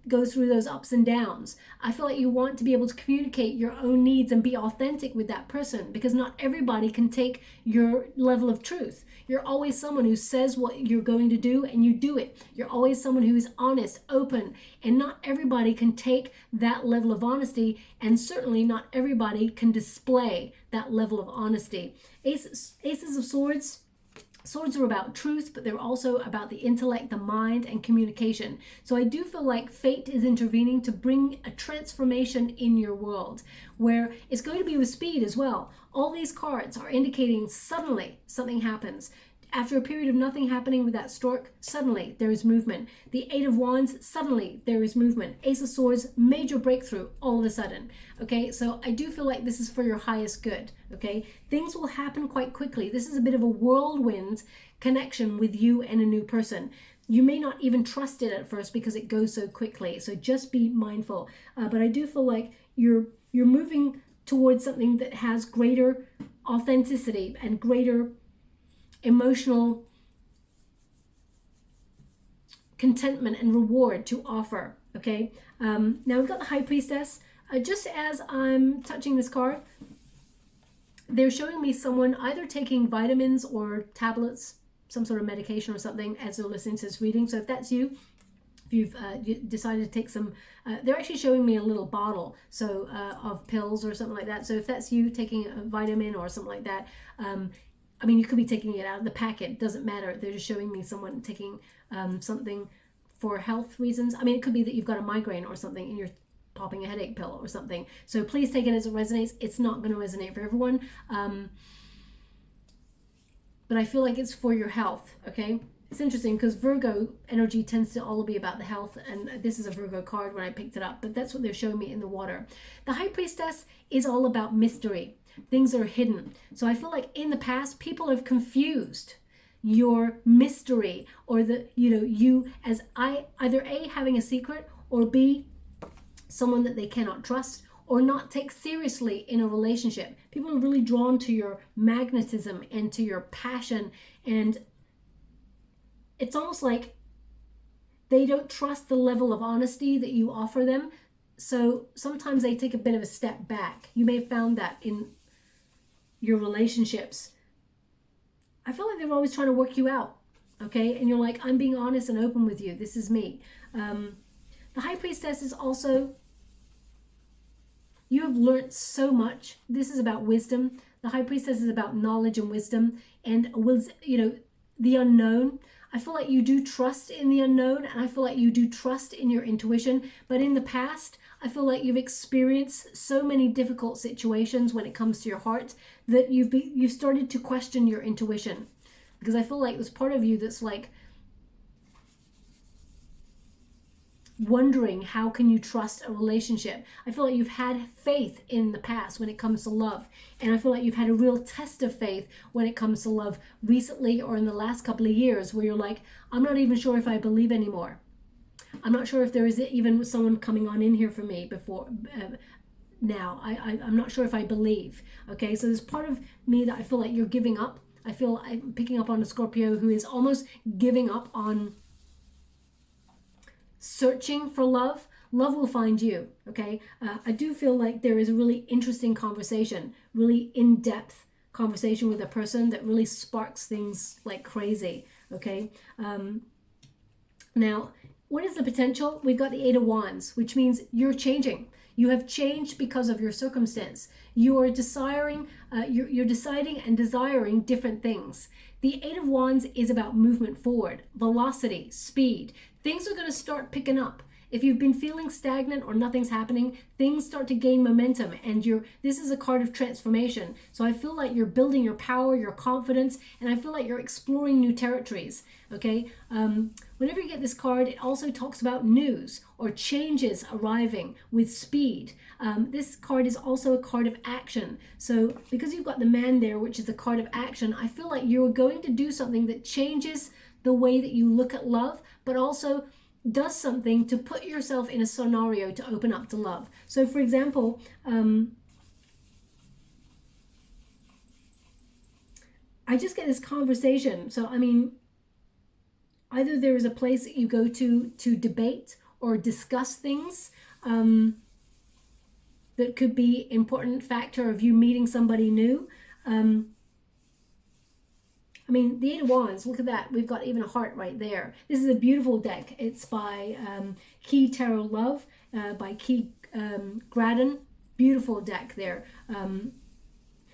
goes through those ups and downs. I feel like you want to be able to communicate your own needs and be authentic with that person, because not everybody can take your level of truth. You're always someone who says what you're going to do and you do it. You're always someone who is honest, open, and not everybody can take that level of honesty, and certainly not everybody can display that level of honesty. Aces of Swords. Swords are about truth, but they're also about the intellect, the mind, and communication. So I do feel like fate is intervening to bring a transformation in your world, where it's going to be with speed as well. All these cards are indicating suddenly something happens. After a period of nothing happening with that stork, suddenly there is movement. The Eight of Wands, suddenly there is movement. Ace of Swords, major breakthrough all of a sudden. Okay, so I do feel like this is for your highest good. Okay, things will happen quite quickly. This is a bit of a whirlwind connection with you and a new person. You may not even trust it at first because it goes so quickly. So just be mindful. But I do feel like you're moving towards something that has greater authenticity and greater emotional contentment and reward to offer. Okay, now we've got the High Priestess. Just as I'm touching this card, they're showing me someone either taking vitamins or tablets, some sort of medication or something, as they're listening to this reading. So if that's you, if you've you decided to take some, they're actually showing me a little bottle, so of pills or something like that. So if that's you taking a vitamin or something like that, I mean, you could be taking it out of the packet, doesn't matter. They're just showing me someone taking something for health reasons. I mean, it could be that you've got a migraine or something and you're popping a headache pill or something. So please take it as it resonates. It's not going to resonate for everyone. But I feel like it's for your health, okay? It's interesting because Virgo energy tends to all be about the health, and this is a Virgo card when I picked it up, but that's what they're showing me in the water. The High Priestess is all about mystery. Things are hidden. So I feel like in the past, people have confused your mystery, or the, you as either A, having a secret, or B, someone that they cannot trust or not take seriously in a relationship. People are really drawn to your magnetism and to your passion, and it's almost like they don't trust the level of honesty that you offer them. So sometimes they take a bit of a step back. You may have found that in your relationships. I feel like they're always trying to work you out, okay? And you're like, I'm being honest and open with you. This is me. The High Priestess is also, you have learned so much. This is about wisdom. The High Priestess is about knowledge and wisdom and, the unknown. I feel like you do trust in the unknown, and I feel like you do trust in your intuition. But in the past, I feel like you've experienced so many difficult situations when it comes to your heart that you've started to question your intuition. Because I feel like there's part of you that's like wondering, how can you trust a relationship? I feel like you've had faith in the past when it comes to love, and I feel like you've had a real test of faith when it comes to love recently or in the last couple of years, where you're like, I'm not even sure if I believe anymore. I'm not sure if there is even someone coming on in here for me before now. I'm not sure if I believe. Okay, so there's part of me that I feel like you're giving up. I feel I'm picking up on a Scorpio who is almost giving up on searching for love. Love will find you, okay? I do feel like there is a really interesting conversation, really in-depth conversation with a person that really sparks things like crazy, okay? Now, what is the potential? We've got the Eight of Wands, which means you're changing. You have changed because of your circumstance. You are desiring, you're deciding and desiring different things. The Eight of Wands is about movement forward, velocity, speed. Things are going to start picking up. If you've been feeling stagnant or nothing's happening, things start to gain momentum, and this is a card of transformation. So I feel like you're building your power, your confidence, and I feel like you're exploring new territories, okay? Whenever you get this card, it also talks about news or changes arriving with speed. This card is also a card of action. So because you've got the Man there, which is a card of action, I feel like you're going to do something that changes the way that you look at love, but also does something to put yourself in a scenario to open up to love. So for example, I just get this conversation. So I mean, either there is a place that you go to debate or discuss things that could be important factor of you meeting somebody new. I mean, the Eight of Wands, look at that. We've got even a heart right there. This is a beautiful deck. It's by Key Tarot Love, by Key GRATTON. Beautiful deck there.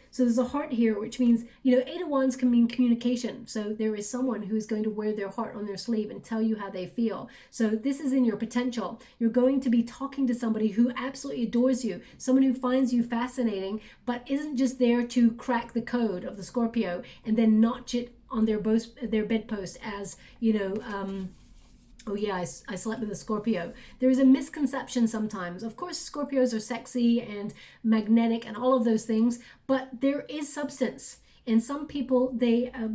So there's a heart here, which means, Eight of Wands can mean communication. So there is someone who is going to wear their heart on their sleeve and tell you how they feel. So this is in your potential. You're going to be talking to somebody who absolutely adores you, someone who finds you fascinating, but isn't just there to crack the code of the Scorpio and then notch it on their bedpost as, oh yeah, I slept with a Scorpio. There is a misconception sometimes. Of course, Scorpios are sexy and magnetic and all of those things, but there is substance. And some people,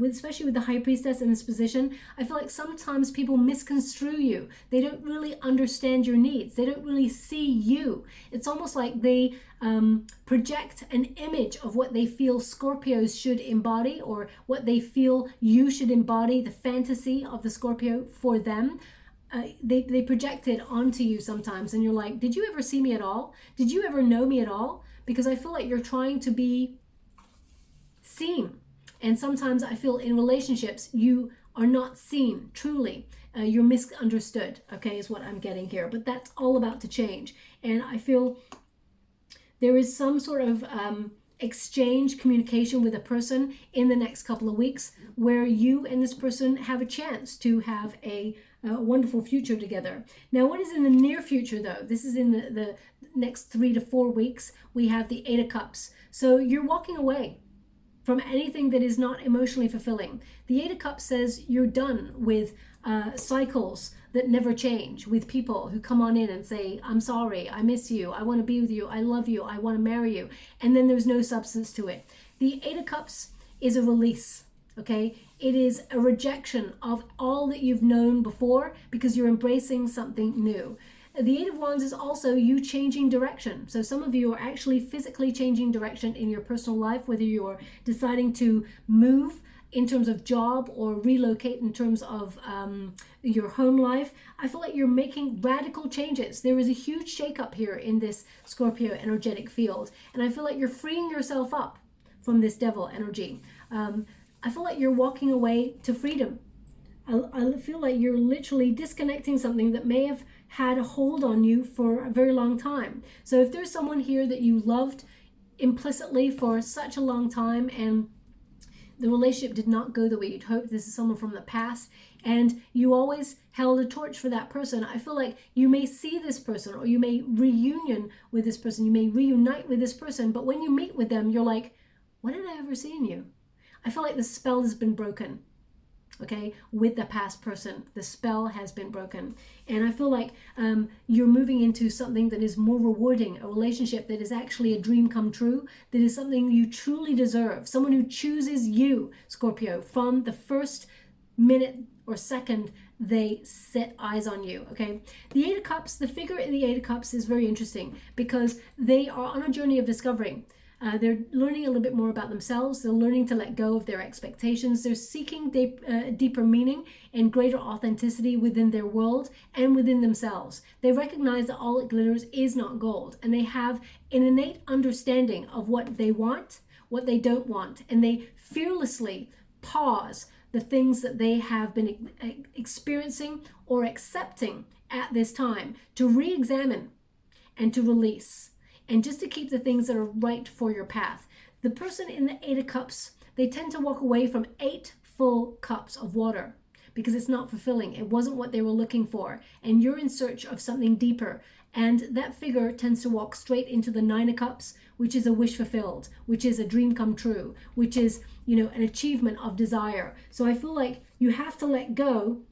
especially with the High Priestess in this position, I feel like sometimes people misconstrue you. They don't really understand your needs. They don't really see you. It's almost like they project an image of what they feel Scorpios should embody, or what they feel you should embody, the fantasy of the Scorpio for them. They project it onto you sometimes, and you're like, did you ever see me at all? Did you ever know me at all? Because I feel like you're trying to be seen. And sometimes I feel in relationships, you are not seen truly. You're misunderstood, okay, is what I'm getting here. But that's all about to change. And I feel there is some sort of exchange, communication with a person in the next couple of weeks where you and this person have a chance to have a wonderful future together. Now, what is in the near future, though? This is in the next 3 to 4 weeks. We have the 8 of Cups. So you're walking away from anything that is not emotionally fulfilling. The 8 of Cups says you're done with cycles that never change, with people who come on in and say, I'm sorry, I miss you, I want to be with you, I love you, I want to marry you, and then there's no substance to it. The 8 of Cups is a release, okay? It is a rejection of all that you've known before because you're embracing something new. The 8 of Wands is also you changing direction. So some of you are actually physically changing direction in your personal life, whether you're deciding to move in terms of job or relocate in terms of your home life. I feel like you're making radical changes. There is a huge shakeup here in this Scorpio energetic field. And I feel like you're freeing yourself up from this devil energy. I feel like you're walking away to freedom. I feel like you're literally disconnecting something that may have had a hold on you for a very long time. So if there's someone here that you loved implicitly for such a long time and the relationship did not go the way you'd hoped, this is someone from the past, and you always held a torch for that person, I feel like you may see this person or you may reunion with this person, you may reunite with this person, but when you meet with them, you're like, when did I ever see you? I feel like the spell has been broken. Okay, with the past person, the spell has been broken. And I feel like you're moving into something that is more rewarding, a relationship that is actually a dream come true, that is something you truly deserve, someone who chooses you, Scorpio, from the first minute or second they set eyes on you, okay? The 8 of Cups, the figure in the 8 of Cups is very interesting because they are on a journey of discovery. They're learning a little bit more about themselves. They're learning to let go of their expectations. They're seeking deeper meaning and greater authenticity within their world and within themselves. They recognize that all that glitters is not gold, and they have an innate understanding of what they want, what they don't want, and they fearlessly pause the things that they have been experiencing or accepting at this time to re-examine and to release, and just to keep the things that are right for your path. The person in the 8 of Cups, they tend to walk away from 8 full cups of water because it's not fulfilling. It wasn't what they were looking for. And you're in search of something deeper. And that figure tends to walk straight into the 9 of Cups, which is a wish fulfilled, which is a dream come true, which is, you know, an achievement of desire. So I feel like you have to let go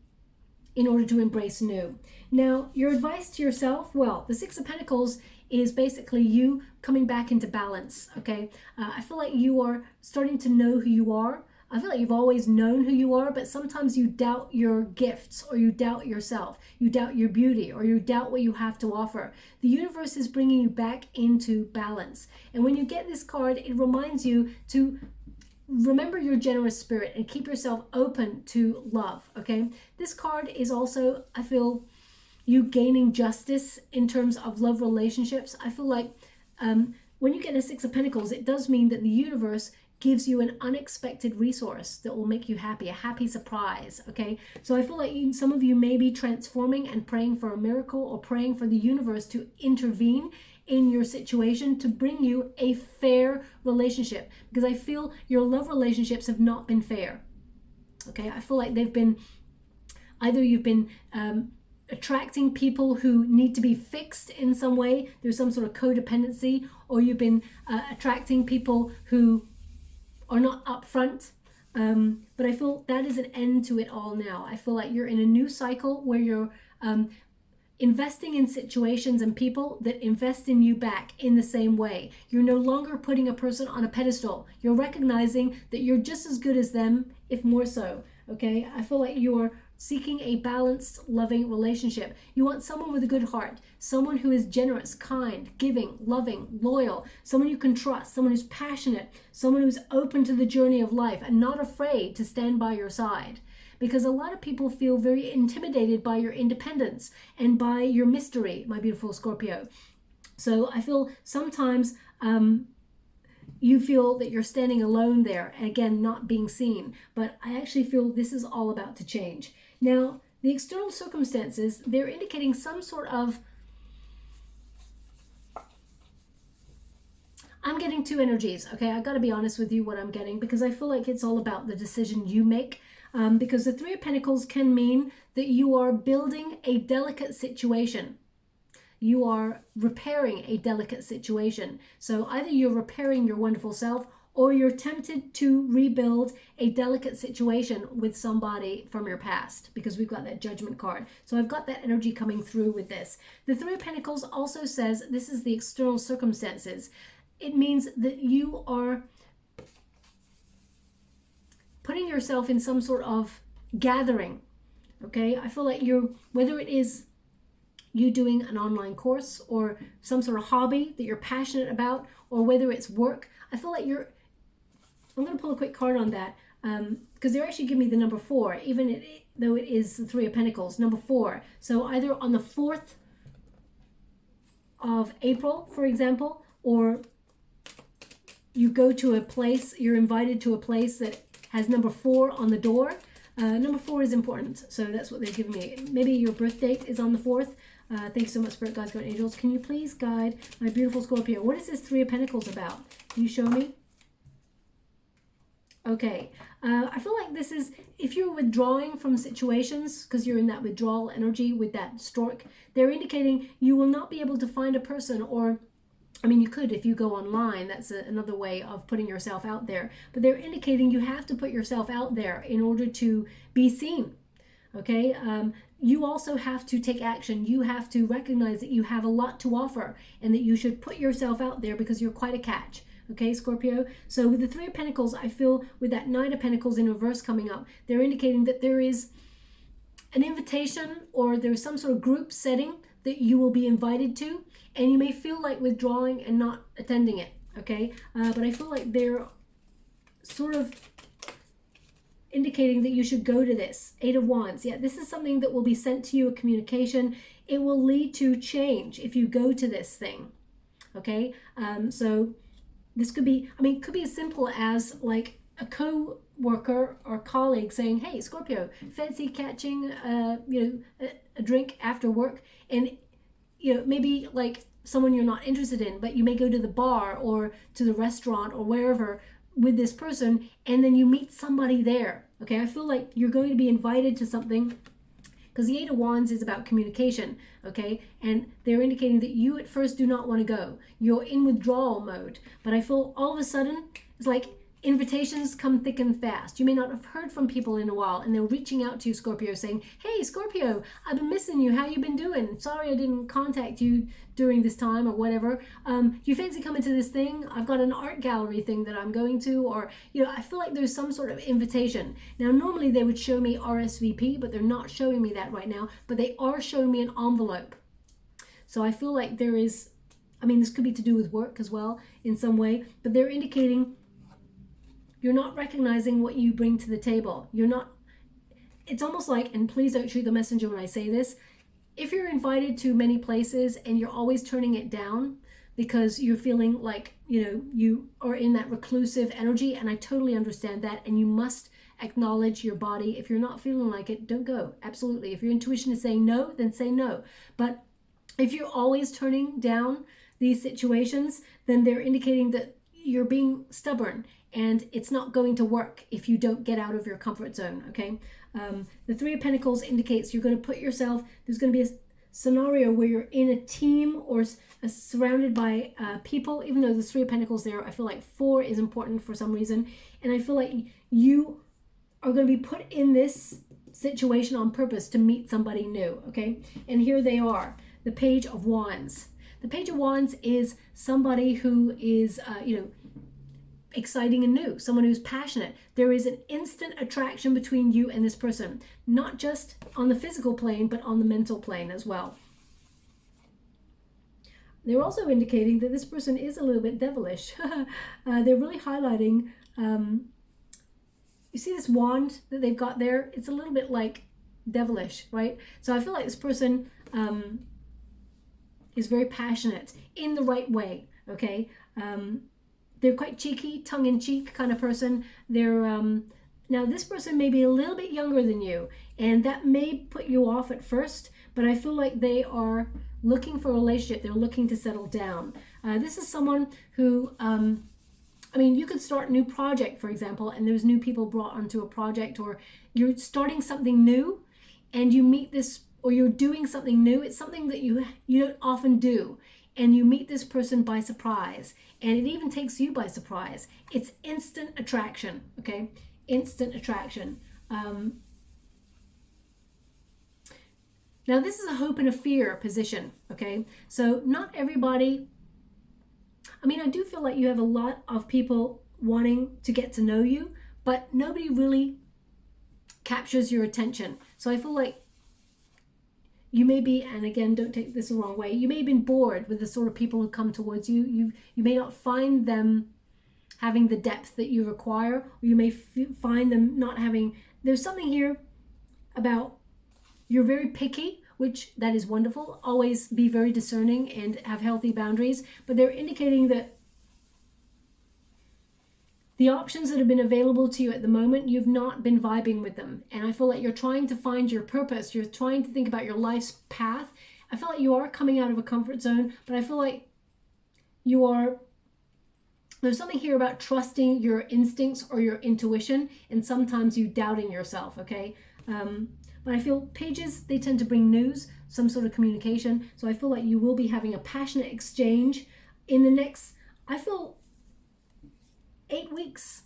in order to embrace new. Now, your advice to yourself, well, the 6 of Pentacles is basically you coming back into balance, okay? I feel like you are starting to know who you are. I feel like you've always known who you are, but sometimes you doubt your gifts, or you doubt yourself, you doubt your beauty, or you doubt what you have to offer. The universe is bringing you back into balance. And when you get this card, it reminds you to remember your generous spirit and keep yourself open to love, okay? This card is also, I feel, you gaining justice in terms of love relationships. I feel like when you get a 6 of Pentacles, it does mean that the universe gives you an unexpected resource that will make you happy, a happy surprise, okay? So I feel like some of you may be transforming and praying for a miracle, or praying for the universe to intervene in your situation to bring you a fair relationship, because I feel your love relationships have not been fair, okay? I feel like they've been, either you've been attracting people who need to be fixed in some way, there's some sort of codependency, or you've been attracting people who are not upfront. But I feel that is an end to it all now. I feel like you're in a new cycle where you're investing in situations and people that invest in you back in the same way. You're no longer putting a person on a pedestal. You're recognizing that you're just as good as them, if more so, okay? I feel like you're seeking a balanced, loving relationship. You want someone with a good heart, someone who is generous, kind, giving, loving, loyal, someone you can trust, someone who's passionate, someone who's open to the journey of life and not afraid to stand by your side. Because a lot of people feel very intimidated by your independence and by your mystery, my beautiful Scorpio. So I feel sometimes you feel that you're standing alone there, and again, not being seen. But I actually feel this is all about to change. Now, the external circumstances, they're indicating some sort of, I'm getting two energies, okay? I got to be honest with you what I'm getting, because I feel like it's all about the decision you make. Because the Three of Pentacles can mean that you are building a delicate situation. You are repairing a delicate situation. So either you're repairing your wonderful self, or you're tempted to rebuild a delicate situation with somebody from your past, because we've got that Judgment card. So I've got that energy coming through with this. The Three of Pentacles also says this is the external circumstances. It means that you are putting yourself in some sort of gathering, okay? I feel like you're, whether it is you doing an online course or some sort of hobby that you're passionate about, or whether it's work, I feel like you're, I'm going to pull a quick card on that, because they're actually giving me the number 4, even though it is the Three of Pentacles, number 4. So either on the 4th of April, for example, or you go to a place, you're invited to a place that has number 4 on the door. Number 4 is important, so that's what they're giving me. Maybe your birth date is on the 4th. Thank you so much, Spirit Guides, God, Angels. Can you please guide my beautiful Scorpio? What is this Three of Pentacles about? Can you show me? Okay. I feel like this is, if you're withdrawing from situations, because you're in that withdrawal energy with that stork, they're indicating you will not be able to find a person, or I mean, you could if you go online. That's another way of putting yourself out there. But they're indicating you have to put yourself out there in order to be seen. Okay? You also have to take action. You have to recognize that you have a lot to offer and that you should put yourself out there because you're quite a catch. Okay, Scorpio? So with the Three of Pentacles, I feel with that Nine of Pentacles in reverse coming up, they're indicating that there is an invitation, or there's some sort of group setting that you will be invited to, and you may feel like withdrawing and not attending it, okay? But I feel like they're sort of indicating that you should go to this. Eight of Wands. Yeah, this is something that will be sent to you, a communication. It will lead to change if you go to this thing, okay? So this could be, I mean, it could be as simple as like a co-worker or colleague saying, hey, Scorpio, fancy catching, a drink after work? And maybe like someone you're not interested in, but you may go to the bar or to the restaurant or wherever with this person, and then you meet somebody there. Okay, I feel like you're going to be invited to something, because the Eight of Wands is about communication, okay? And they're indicating that you at first do not want to go. You're in withdrawal mode, but I feel all of a sudden it's like invitations come thick and fast. You may not have heard from people in a while, and they're reaching out to you, Scorpio, saying, hey, Scorpio, I've been missing you. How you been doing? Sorry I didn't contact you during this time or whatever. Do you fancy coming to this thing? I've got an art gallery thing that I'm going to, or, I feel like there's some sort of invitation. Now, normally they would show me RSVP, but they're not showing me that right now, but they are showing me an envelope. So I feel like there is, I mean, this could be to do with work as well in some way, but they're indicating you're not recognizing what you bring to the table. You're not, it's almost like, and please don't shoot the messenger when I say this, if you're invited to many places and you're always turning it down because you're feeling like, you are in that reclusive energy, and I totally understand that, and you must acknowledge your body. If you're not feeling like it, don't go. Absolutely. If your intuition is saying no, then say no. But if you're always turning down these situations, then they're indicating that you're being stubborn, and it's not going to work if you don't get out of your comfort zone, okay? The Three of Pentacles indicates you're going to put yourself, there's going to be a scenario where you're in a team or surrounded by people, even though the Three of Pentacles there, I feel like 4 is important for some reason. And I feel like you are going to be put in this situation on purpose to meet somebody new, okay? And here they are, the Page of Wands. The Page of Wands is somebody who is, exciting and new, someone who's passionate. There is an instant attraction between you and this person, not just on the physical plane, but on the mental plane as well. They're also indicating that this person is a little bit devilish. They're really highlighting, you see this wand that they've got there? It's a little bit like devilish, right? So I feel like this person is very passionate in the right way, okay? they're quite cheeky, tongue-in-cheek kind of person. They're now this person may be a little bit younger than you, and that may put you off at first, but I feel like they are looking for a relationship. They're looking to settle down. This is someone who, I mean, you could start a new project, for example, and there's new people brought onto a project, or you're starting something new and you meet this, or you're doing something new. It's something that you don't often do, and you meet this person by surprise, and it even takes you by surprise. It's instant attraction, okay? Instant attraction. Now, this is a hope and a fear position, okay? So not everybody, I mean, I do feel like you have a lot of people wanting to get to know you, but nobody really captures your attention. So I feel like you may be, and again, don't take this the wrong way, you may have been bored with the sort of people who come towards you. You may not find them having the depth that you require, or you may find them not having, there's something here about you're very picky, which that is wonderful. Always be very discerning and have healthy boundaries, but they're indicating that the options that have been available to you at the moment, you've not been vibing with them. And I feel like you're trying to find your purpose. You're trying to think about your life's path. I feel like you are coming out of a comfort zone, but I feel like you are, there's something here about trusting your instincts or your intuition, and sometimes you doubting yourself, okay? But I feel pages, they tend to bring news, some sort of communication. So I feel like you will be having a passionate exchange in the next, I feel 8 weeks.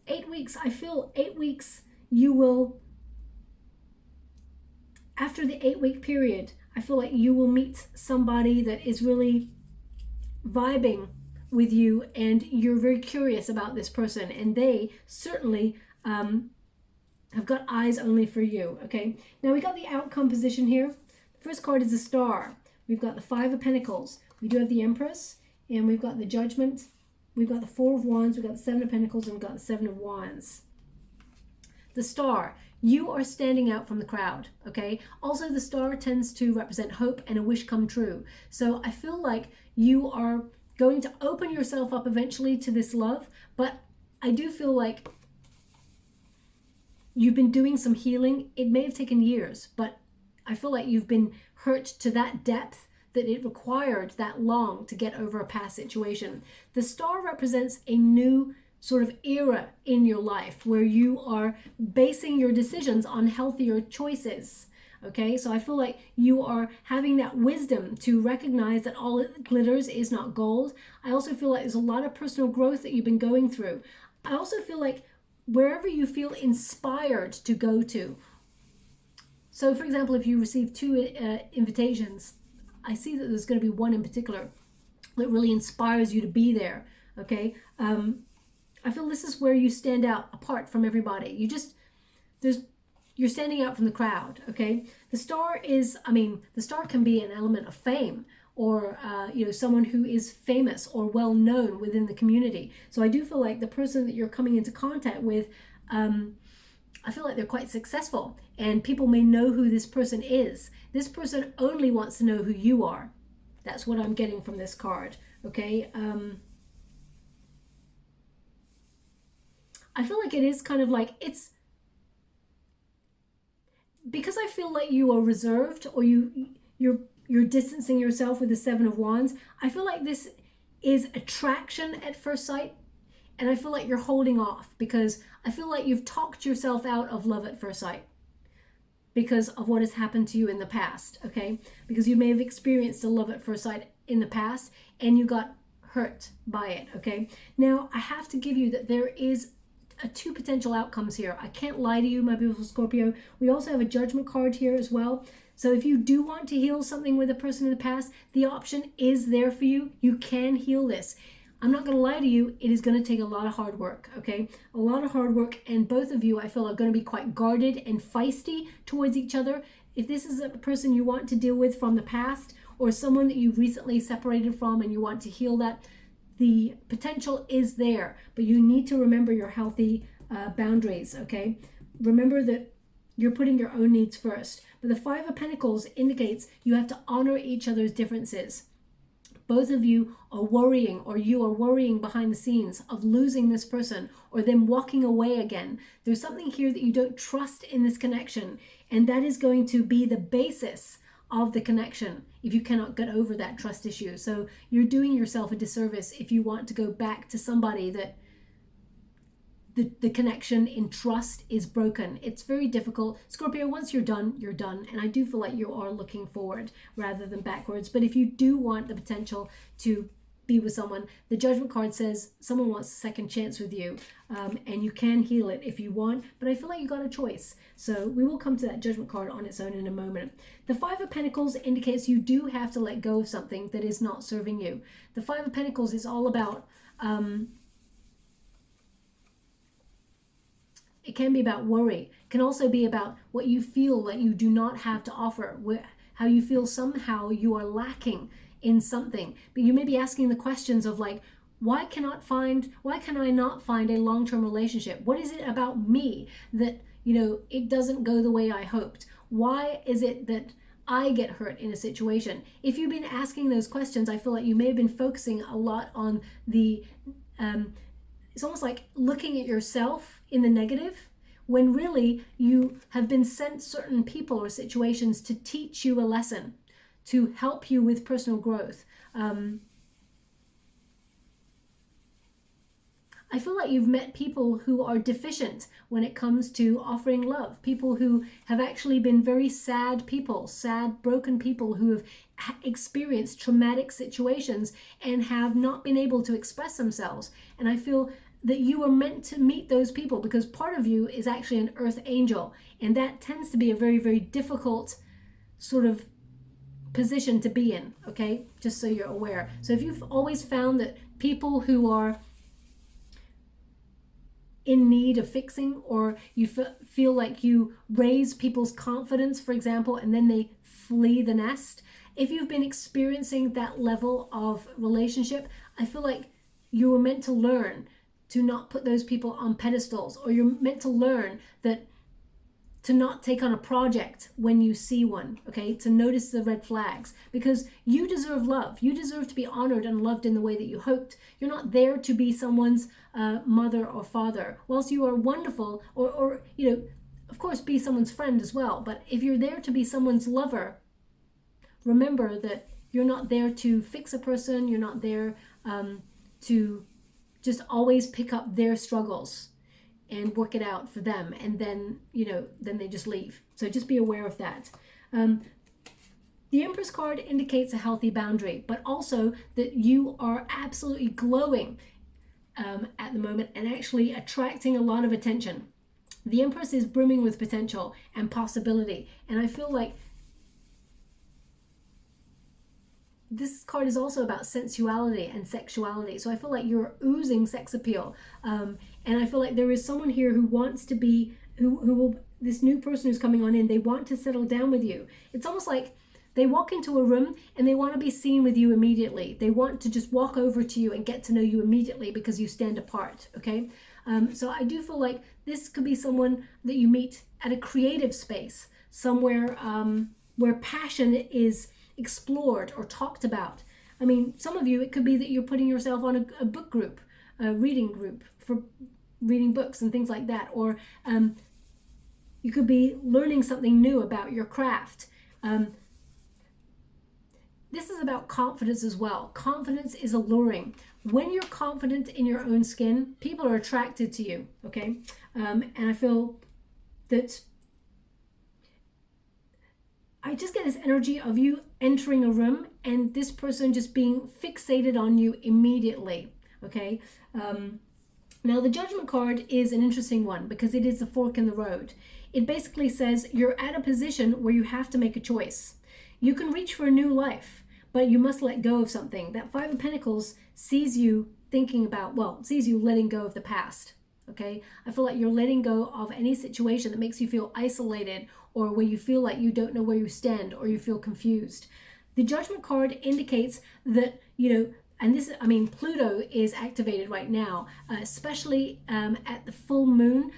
8 weeks. I feel 8 weeks you will, after the 8-week period, I feel like you will meet somebody that is really vibing with you, and you're very curious about this person, and they certainly have got eyes only for you, okay? Now we got the outcome position here. The first card is the Star. We've got the Five of Pentacles. We do have the Empress, and we've got the Judgment. We've got the Four of Wands. We've got the Seven of Pentacles, and we've got the Seven of Wands. The Star, you are standing out from the crowd, okay? Also, the Star tends to represent hope and a wish come true. So I feel like you are going to open yourself up eventually to this love, but I do feel like you've been doing some healing. It may have taken years, but I feel like you've been hurt to that depth that it required that long to get over a past situation. The Star represents a new sort of era in your life where you are basing your decisions on healthier choices. Okay, so I feel like you are having that wisdom to recognize that all it glitters is not gold. I also feel like there's a lot of personal growth that you've been going through. I also feel like wherever you feel inspired to go to. So for example, if you receive 2 invitations, I see that there's going to be one in particular that really inspires you to be there, okay? I feel this is where you stand out apart from everybody. You're standing out from the crowd, okay? The Star is, I mean, the Star can be an element of fame, or someone who is famous or well known within the community. So I do feel like the person that you're coming into contact with, I feel like they're quite successful, and people may know who this person is. This person only wants to know who you are. That's what I'm getting from this card, okay? I feel like it is kind of like, it's because I feel like you are reserved, or you're distancing yourself with the Seven of Wands. I feel like this is attraction at first sight, and I feel like you're holding off because I feel like you've talked yourself out of love at first sight because of what has happened to you in the past, okay? Because you may have experienced a love at first sight in the past and you got hurt by it, okay? Now, I have to give you that there is 2 potential outcomes here. I can't lie to you, my beautiful Scorpio. We also have a Judgment card here as well. So if you do want to heal something with a person in the past, the option is there for you. You can heal this. I'm not going to lie to you, it is going to take a lot of hard work, okay? A lot of hard work, and both of you, I feel, are going to be quite guarded and feisty towards each other. If this is a person you want to deal with from the past, or someone that you recently separated from and you want to heal that, the potential is there, but you need to remember your healthy boundaries, okay? Remember that you're putting your own needs first. But the Five of Pentacles indicates you have to honor each other's differences. both of you are worrying, or you are worrying behind the scenes of losing this person or them walking away again. There's something here that you don't trust in this connection, and that is going to be the basis of the connection if you cannot get over that trust issue. So you're doing yourself a disservice if you want to go back to somebody that the connection in trust is broken. It's very difficult. Scorpio, once you're done, you're done. And I do feel like you are looking forward rather than backwards. But if you do want the potential to be with someone, the Judgment card says someone wants a second chance with you, and you can heal it if you want. But I feel like you got a choice. So we will come to that Judgment card on its own in a moment. The Five of Pentacles indicates you do have to let go of something that is not serving you. The Five of Pentacles is all about... it can be about worry. It can also be about what you feel that you do not have to offer, how you feel somehow you are lacking in something. But you may be asking the questions of like, why can I not find a long-term relationship? What is it about me that, you know, it doesn't go the way I hoped? Why is it that I get hurt in a situation? If you've been asking those questions, I feel like you may have been focusing a lot on the, it's almost like looking at yourself in the negative, when really you have been sent certain people or situations to teach you a lesson, to help you with personal growth. I feel like you've met people who are deficient when it comes to offering love. People who have actually been very sad people, sad, broken people who have experienced traumatic situations and have not been able to express themselves. And I feel that you are meant to meet those people because part of you is actually an earth angel. And that tends to be a very, very difficult sort of position to be in, okay? Just so you're aware. So if you've always found that people who are in need of fixing, or you feel like you raise people's confidence, for example, and then they flee the nest, if you've been experiencing that level of relationship, I feel like you were meant to learn to not put those people on pedestals, or you're meant to learn that to not take on a project when you see one, okay? To notice the red flags, because you deserve love. You deserve to be honored and loved in the way that you hoped. You're not there to be someone's mother or father. Whilst you are wonderful, or you know, of course, be someone's friend as well. But if you're there to be someone's lover, remember that you're not there to fix a person. You're not there to just always pick up their struggles and work it out for them, and then, you know, then they just leave. So just be aware of that. The Empress card indicates a healthy boundary, but also that you are absolutely glowing at the moment and actually attracting a lot of attention. The Empress is brimming with potential and possibility, and I feel like this card is also about sensuality and sexuality. So I feel like you're oozing sex appeal. And I feel like there is someone here who wants to be, who will, this new person who's coming on in, they want to settle down with you. It's almost like they walk into a room and they want to be seen with you immediately. They want to just walk over to you and get to know you immediately because you stand apart, okay? So I do feel like this could be someone that you meet at a creative space, somewhere where passion is explored or talked about. I mean, some of you, it could be that you're putting yourself on a book group, a reading group for reading books and things like that, or you could be learning something new about your craft. This is about confidence as well. Confidence is alluring. When you're confident in your own skin, people are attracted to you, okay? And I feel that I just get this energy of you entering a room and this person just being fixated on you immediately, okay? Now, the Judgment card is an interesting one because it is a fork in the road. It basically says you're at a position where you have to make a choice. You can reach for a new life, but you must let go of something. That Five of Pentacles sees you thinking about, well, sees you letting go of the past, okay? I feel like you're letting go of any situation that makes you feel isolated, or where you feel like you don't know where you stand, or you feel confused. The Judgment card indicates that, you know, and this, I mean, Pluto is activated right now, especially at the full moon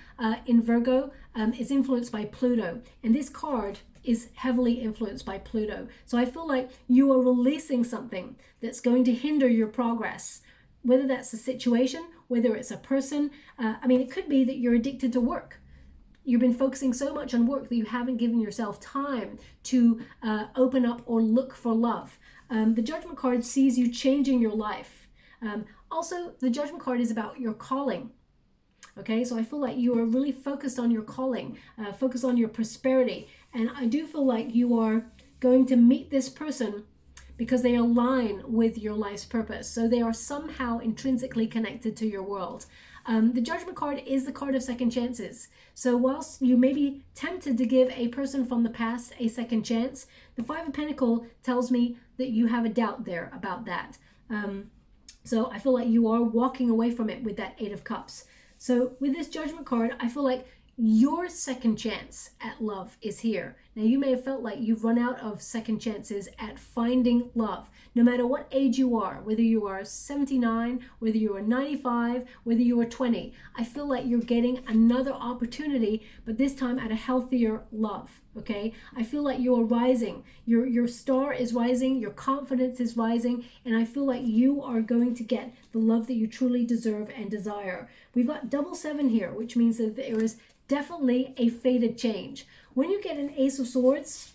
in Virgo, is influenced by Pluto. And this card is heavily influenced by Pluto. So I feel like you are releasing something that's going to hinder your progress, whether that's a situation, whether it's a person. I mean, it could be that you're addicted to work. You've been focusing so much on work that you haven't given yourself time to open up or look for love. The Judgment card sees you changing your life. Also, the Judgment card is about your calling. Okay, so I feel like you are really focused on your calling, focused on your prosperity. And I do feel like you are going to meet this person because they align with your life's purpose. So they are somehow intrinsically connected to your world. The Judgment card is the card of second chances. So whilst you may be tempted to give a person from the past a second chance, the Five of Pentacles tells me that you have a doubt there about that. So I feel like you are walking away from it with that Eight of Cups. So with this Judgment card, I feel like your second chance at love is here. Now, you may have felt like you've run out of second chances at finding love. No matter what age you are, whether you are 79, whether you are 95, whether you are 20, I feel like you're getting another opportunity, but this time at a healthier love, okay? I feel like you're rising. Your star is rising, your confidence is rising, and I feel like you are going to get the love that you truly deserve and desire. We've got 777 here, which means that there is definitely a fated change. When you get an Ace of Swords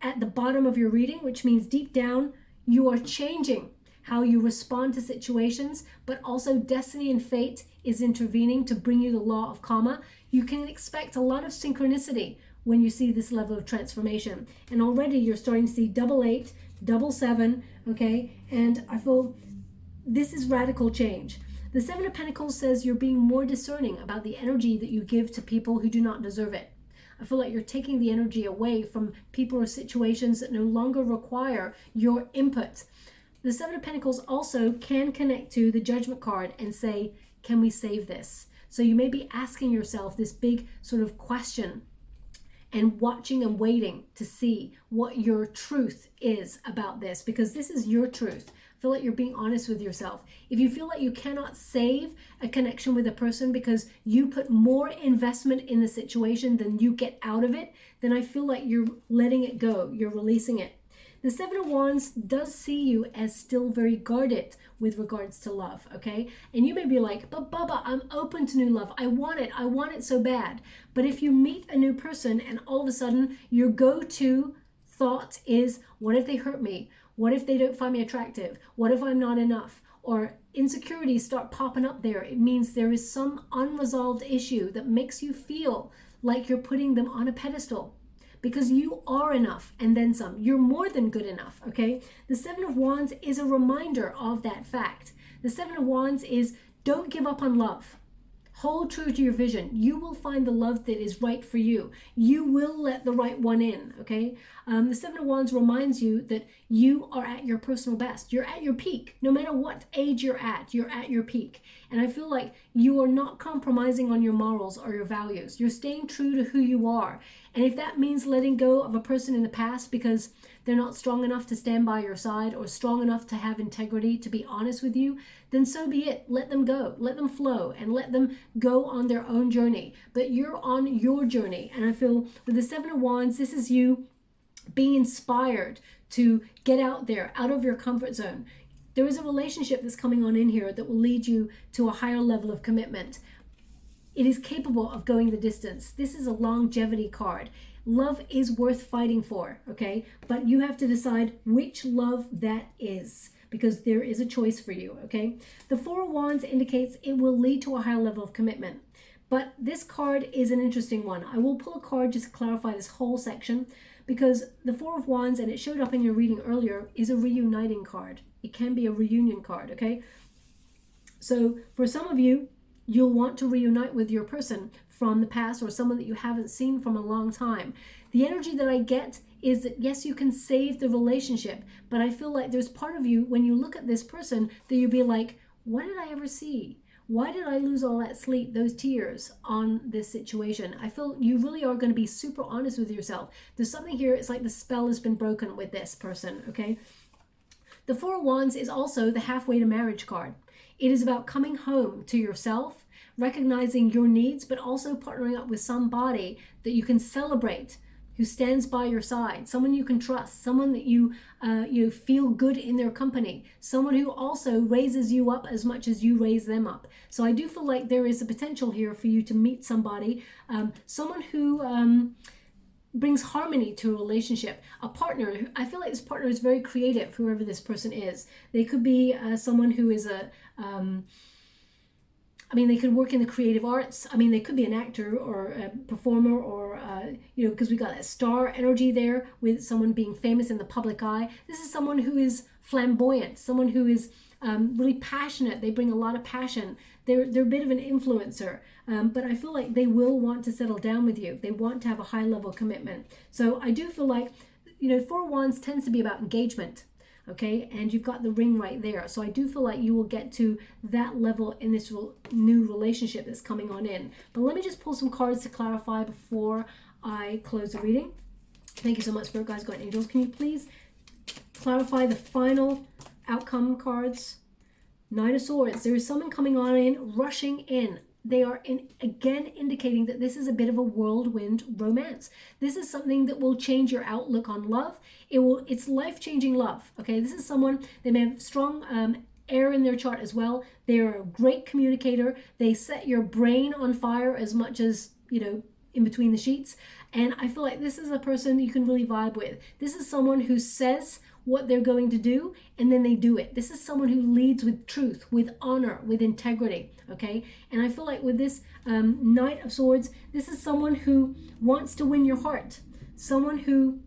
at the bottom of your reading, which means deep down, you are changing how you respond to situations, but also destiny and fate is intervening to bring you the law of karma. You can expect a lot of synchronicity when you see this level of transformation. And already you're starting to see 88, 77, okay? And I feel this is radical change. The Seven of Pentacles says you're being more discerning about the energy that you give to people who do not deserve it. I feel like you're taking the energy away from people or situations that no longer require your input. The Seven of Pentacles also can connect to the Judgment card and say, can we save this? So you may be asking yourself this big sort of question and watching and waiting to see what your truth is about this, because this is your truth. Feel like you're being honest with yourself. If you feel like you cannot save a connection with a person because you put more investment in the situation than you get out of it, then I feel like you're letting it go. You're releasing it. The Seven of Wands does see you as still very guarded with regards to love, okay? And you may be like, but Baba, I'm open to new love. I want it so bad. But if you meet a new person and all of a sudden your go-to thought is, what if they hurt me? What if they don't find me attractive? What if I'm not enough? Or insecurities start popping up there. It means there is some unresolved issue that makes you feel like you're putting them on a pedestal, because you are enough and then some. You're more than good enough, okay? The Seven of Wands is a reminder of that fact. The Seven of Wands is, don't give up on love. Hold true to your vision. You will find the love that is right for you. You will let the right one in, okay? The Seven of Wands reminds you that you are at your personal best. You're at your peak. No matter what age you're at your peak. And I feel like you are not compromising on your morals or your values. You're staying true to who you are. And if that means letting go of a person in the past because they're not strong enough to stand by your side or strong enough to have integrity, to be honest with you, then so be it. Let them go, let them flow, and let them go on their own journey. But you're on your journey. And I feel with the Seven of Wands, this is you being inspired to get out there, out of your comfort zone. There is a relationship that's coming on in here that will lead you to a higher level of commitment. It is capable of going the distance. This is a longevity card. Love is worth fighting for, okay? But you have to decide which love that is, because there is a choice for you, okay? The Four of Wands indicates it will lead to a higher level of commitment. But this card is an interesting one. I will pull a card just to clarify this whole section, because the Four of Wands, and it showed up in your reading earlier, is a reuniting card. It can be a reunion card, okay? So for some of you, you'll want to reunite with your person from the past or someone that you haven't seen from a long time. The energy that I get is that, yes, you can save the relationship, but I feel like there's part of you, when you look at this person, that you'll be like, what did I ever see? Why did I lose all that sleep, those tears on this situation? I feel you really are going to be super honest with yourself. There's something here, it's like the spell has been broken with this person, okay? The Four of Wands is also the halfway to marriage card. It is about coming home to yourself, recognizing your needs, but also partnering up with somebody that you can celebrate who stands by your side, someone you can trust, someone that you feel good in their company, someone who also raises you up as much as you raise them up. So I do feel like there is a potential here for you to meet somebody, someone who brings harmony to a relationship, a partner. I feel like this partner is very creative, whoever this person is. They could be someone who is they could work in the creative arts. They could be an actor or a performer, or, because we got that star energy there with someone being famous in the public eye. This is someone who is flamboyant, someone who is really passionate. They bring a lot of passion. They're a bit of an influencer, but I feel like they will want to settle down with you. They want to have a high level commitment. So I do feel like, Four of Wands tends to be about engagement. Okay, and you've got the ring right there. So I do feel like you will get to that level in this new relationship that's coming on in. But let me just pull some cards to clarify before I close the reading. Thank you so much, Spirit Guides, Guardian Angels. Can you please clarify the final outcome cards? Knight of Swords. There is someone coming on in, rushing in. They are again indicating that this is a bit of a whirlwind romance. This is something that will change your outlook on love. It's life-changing love. Okay, this is someone, they may have strong air in their chart as well. They are a great communicator. They set your brain on fire as much as, in between the sheets. And I feel like this is a person you can really vibe with. This is someone who says what they're going to do and then they do it. This is someone who leads with truth, with honor, with integrity. Okay, and I feel like with this Knight of Swords, this is someone who wants to win your heart. Someone who,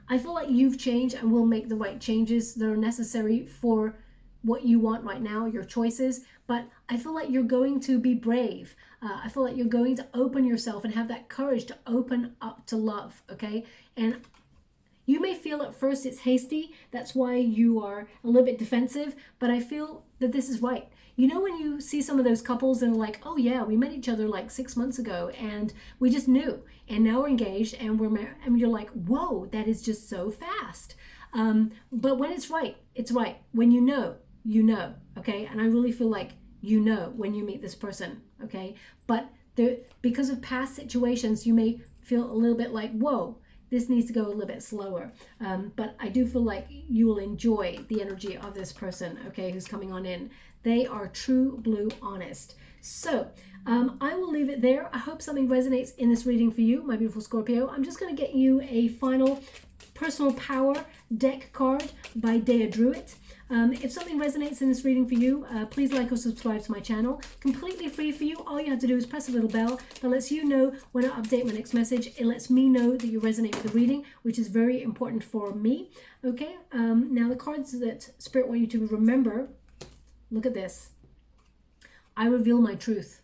I feel like you've changed and will make the right changes that are necessary for what you want right now, your choices. But I feel like you're going to be brave. I feel like you're going to open yourself and have that courage to open up to love. Okay, and you may feel at first it's hasty. That's why you are a little bit defensive. But I feel that this is right. When you see some of those couples and like, oh yeah, we met each other like 6 months ago and we just knew, and now we're engaged and we're married, and you're like, whoa, that is just so fast. But when it's right, it's right. When you know, okay? And I really feel like when you meet this person, okay? But because of past situations, you may feel a little bit like, whoa, this needs to go a little bit slower. But I do feel like you will enjoy the energy of this person, okay, who's coming on in. They are true blue honest. So I will leave it there. I hope something resonates in this reading for you, my beautiful Scorpio. I'm just going to get you a final personal power deck card by DREWIT. If something resonates in this reading for you, please like or subscribe to my channel. Completely free for you. All you have to do is press a little bell that lets you know when I update my next message. It lets me know that you resonate with the reading, which is very important for me. Okay, now the cards that Spirit want you to remember, look at this. I reveal my truth.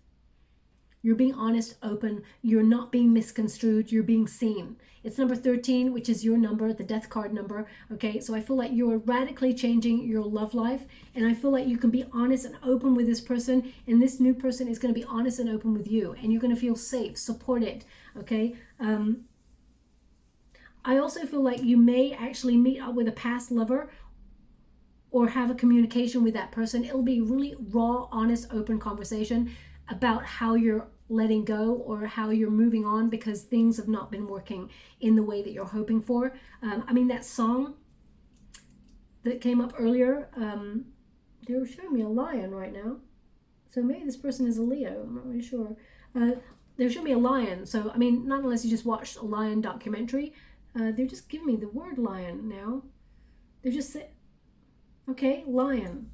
You're being honest, open. You're not being misconstrued. You're being seen. It's number 13, which is your number, the death card number. Okay, so I feel like you're radically changing your love life. And I feel like you can be honest and open with this person. And this new person is going to be honest and open with you. And you're going to feel safe, supported. Okay. I also feel like you may actually meet up with a past lover or have a communication with that person. It'll be really raw, honest, open conversation about how you're letting go or how you're moving on because things have not been working in the way that you're hoping for. That song that came up earlier, they were showing me a lion right now. So maybe this person is a Leo. I'm not really sure. They're showing me a lion. So, not unless you just watched a lion documentary. They're just giving me the word lion now. They're just saying, okay, lion.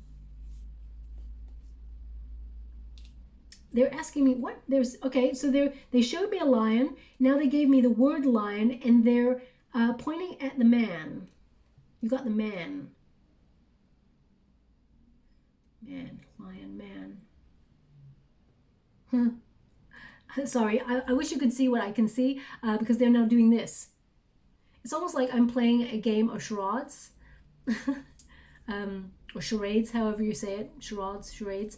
They're asking me what so they showed me a lion. Now they gave me the word lion and they're pointing at the man. You got the man. Man, lion, man. Sorry, I wish you could see what I can see because they're now doing this. It's almost like I'm playing a game of charades. Or charades, however you say it. Charades.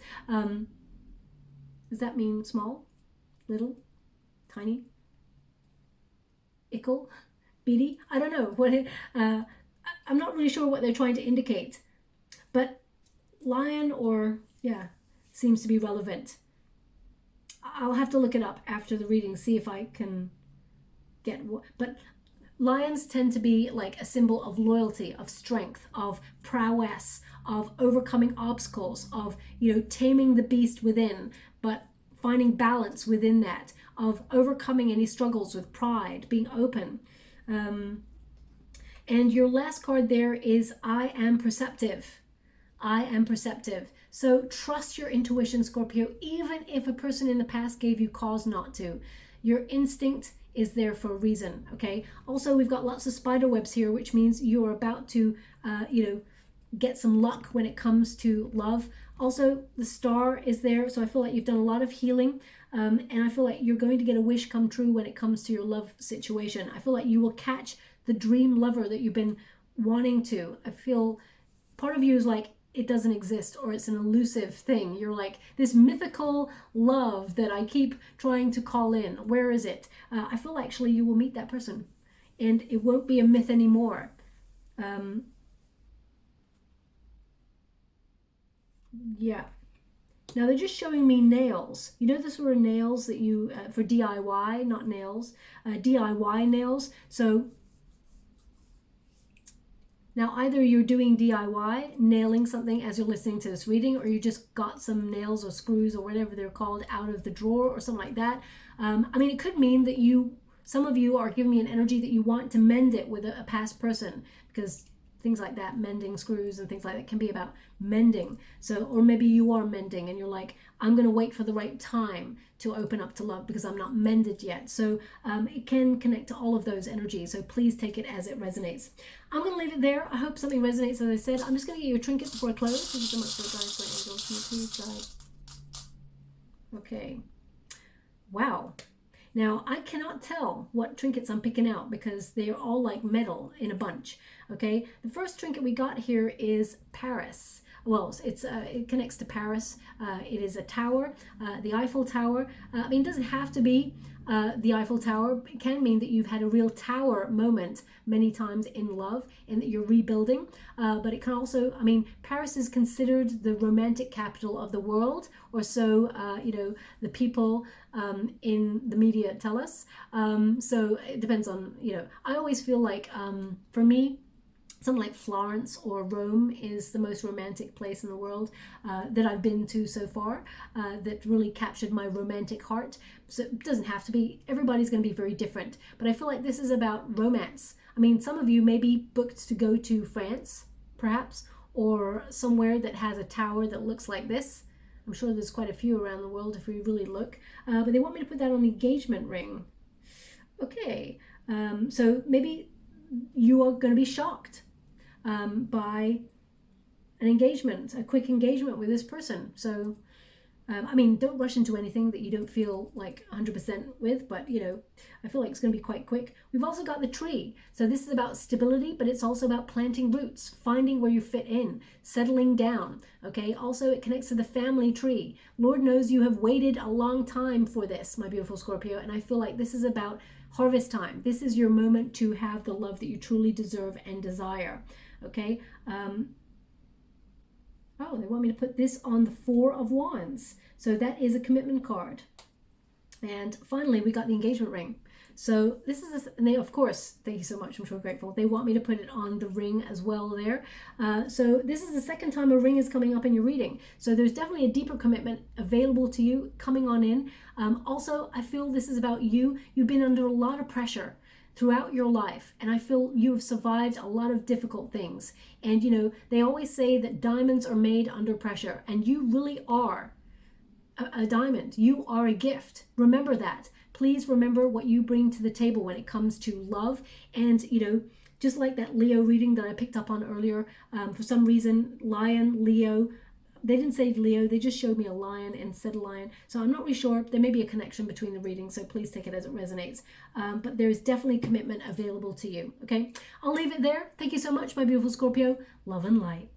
Does that mean small, little, tiny, ickle, beady? I don't know. I'm not really sure what they're trying to indicate. But lion seems to be relevant. I'll have to look it up after the reading, see if I can get, but lions tend to be like a symbol of loyalty, of strength, of prowess, of overcoming obstacles, of, you know, taming the beast within, but finding balance within that, of overcoming any struggles with pride, being open. And your last card there is I am perceptive. I am perceptive. So trust your intuition, Scorpio, even if a person in the past gave you cause not to. Your instinct is there for a reason, okay? Also, we've got lots of spider webs here, which means you're about to, you know, get some luck when it comes to love. Also, the star is there, so I feel like you've done a lot of healing, and I feel like you're going to get a wish come true when it comes to your love situation. I feel like you will catch the dream lover that you've been wanting to. I feel part of you is like, it doesn't exist, or it's an elusive thing. You're like, this mythical love that I keep trying to call in, where is it? I feel actually you will meet that person, and it won't be a myth anymore. Yeah. Now they're just showing me nails. You know, this were nails that you, for DIY, not nails, DIY nails. So now either you're doing DIY, nailing something as you're listening to this reading, or you just got some nails or screws or whatever they're called out of the drawer or something like that. I mean, it could mean that some of you are giving me an energy that you want to mend it with a past person, because things like that, mending screws and things like that, can be about mending. So, or maybe you are mending and you're like, I'm going to wait for the right time to open up to love because I'm not mended yet. So it can connect to all of those energies. So please take it as it resonates. I'm going to leave it there. I hope something resonates. As I said, I'm just going to get you a trinket before I close. Thank you so much for the guys, for angels. Can you please guide? Okay. Wow. Now, I cannot tell what trinkets I'm picking out because they're all like metal in a bunch, okay? The first trinket we got here is Paris. Well, it connects to Paris. It is a tower, the Eiffel Tower. I mean, it doesn't have to be the Eiffel Tower. It can mean that you've had a real tower moment many times in love and that you're rebuilding. But it can also, I mean, Paris is considered the romantic capital of the world, or so, you know, the people in the media tell us. So it depends on, you know, I always feel like, for me, something like Florence or Rome is the most romantic place in the world that I've been to so far, that really captured my romantic heart. So it doesn't have to be, everybody's going to be very different, but I feel like this is about romance. I mean, some of you may be booked to go to France, perhaps, or somewhere that has a tower that looks like this. I'm sure there's quite a few around the world if we really look, but they want me to put that on the engagement ring. Okay, so maybe you are going to be shocked by an engagement, a quick engagement with this person. So, I mean, don't rush into anything that you don't feel like 100% with, but, you know, I feel like it's going to be quite quick. We've also got the tree. So this is about stability, but it's also about planting roots, finding where you fit in, settling down, okay? Also, it connects to the family tree. Lord knows you have waited a long time for this, my beautiful Scorpio, and I feel like this is about harvest time. This is your moment to have the love that you truly deserve and desire. Okay. Oh, they want me to put this on the Four of Wands. So that is a commitment card. And finally, we got the engagement ring. So this is, and they, of course, thank you so much, I'm so grateful. They want me to put it on the ring as well there. So this is the second time a ring is coming up in your reading. So there's definitely a deeper commitment available to you coming on in. Also, I feel this is about you. You've been under a lot of pressure throughout your life, and I feel you have survived a lot of difficult things. And you know, they always say that diamonds are made under pressure, and you really are a diamond. You are a gift. Remember that. Please remember what you bring to the table when it comes to love. And you know, just like that Leo reading that I picked up on earlier, for some reason, Lion, Leo, they didn't say Leo, they just showed me a lion and said lion. So I'm not really sure. There may be a connection between the readings, so please take it as it resonates. But there is definitely commitment available to you, okay? I'll leave it there. Thank you so much, my beautiful Scorpio. Love and light.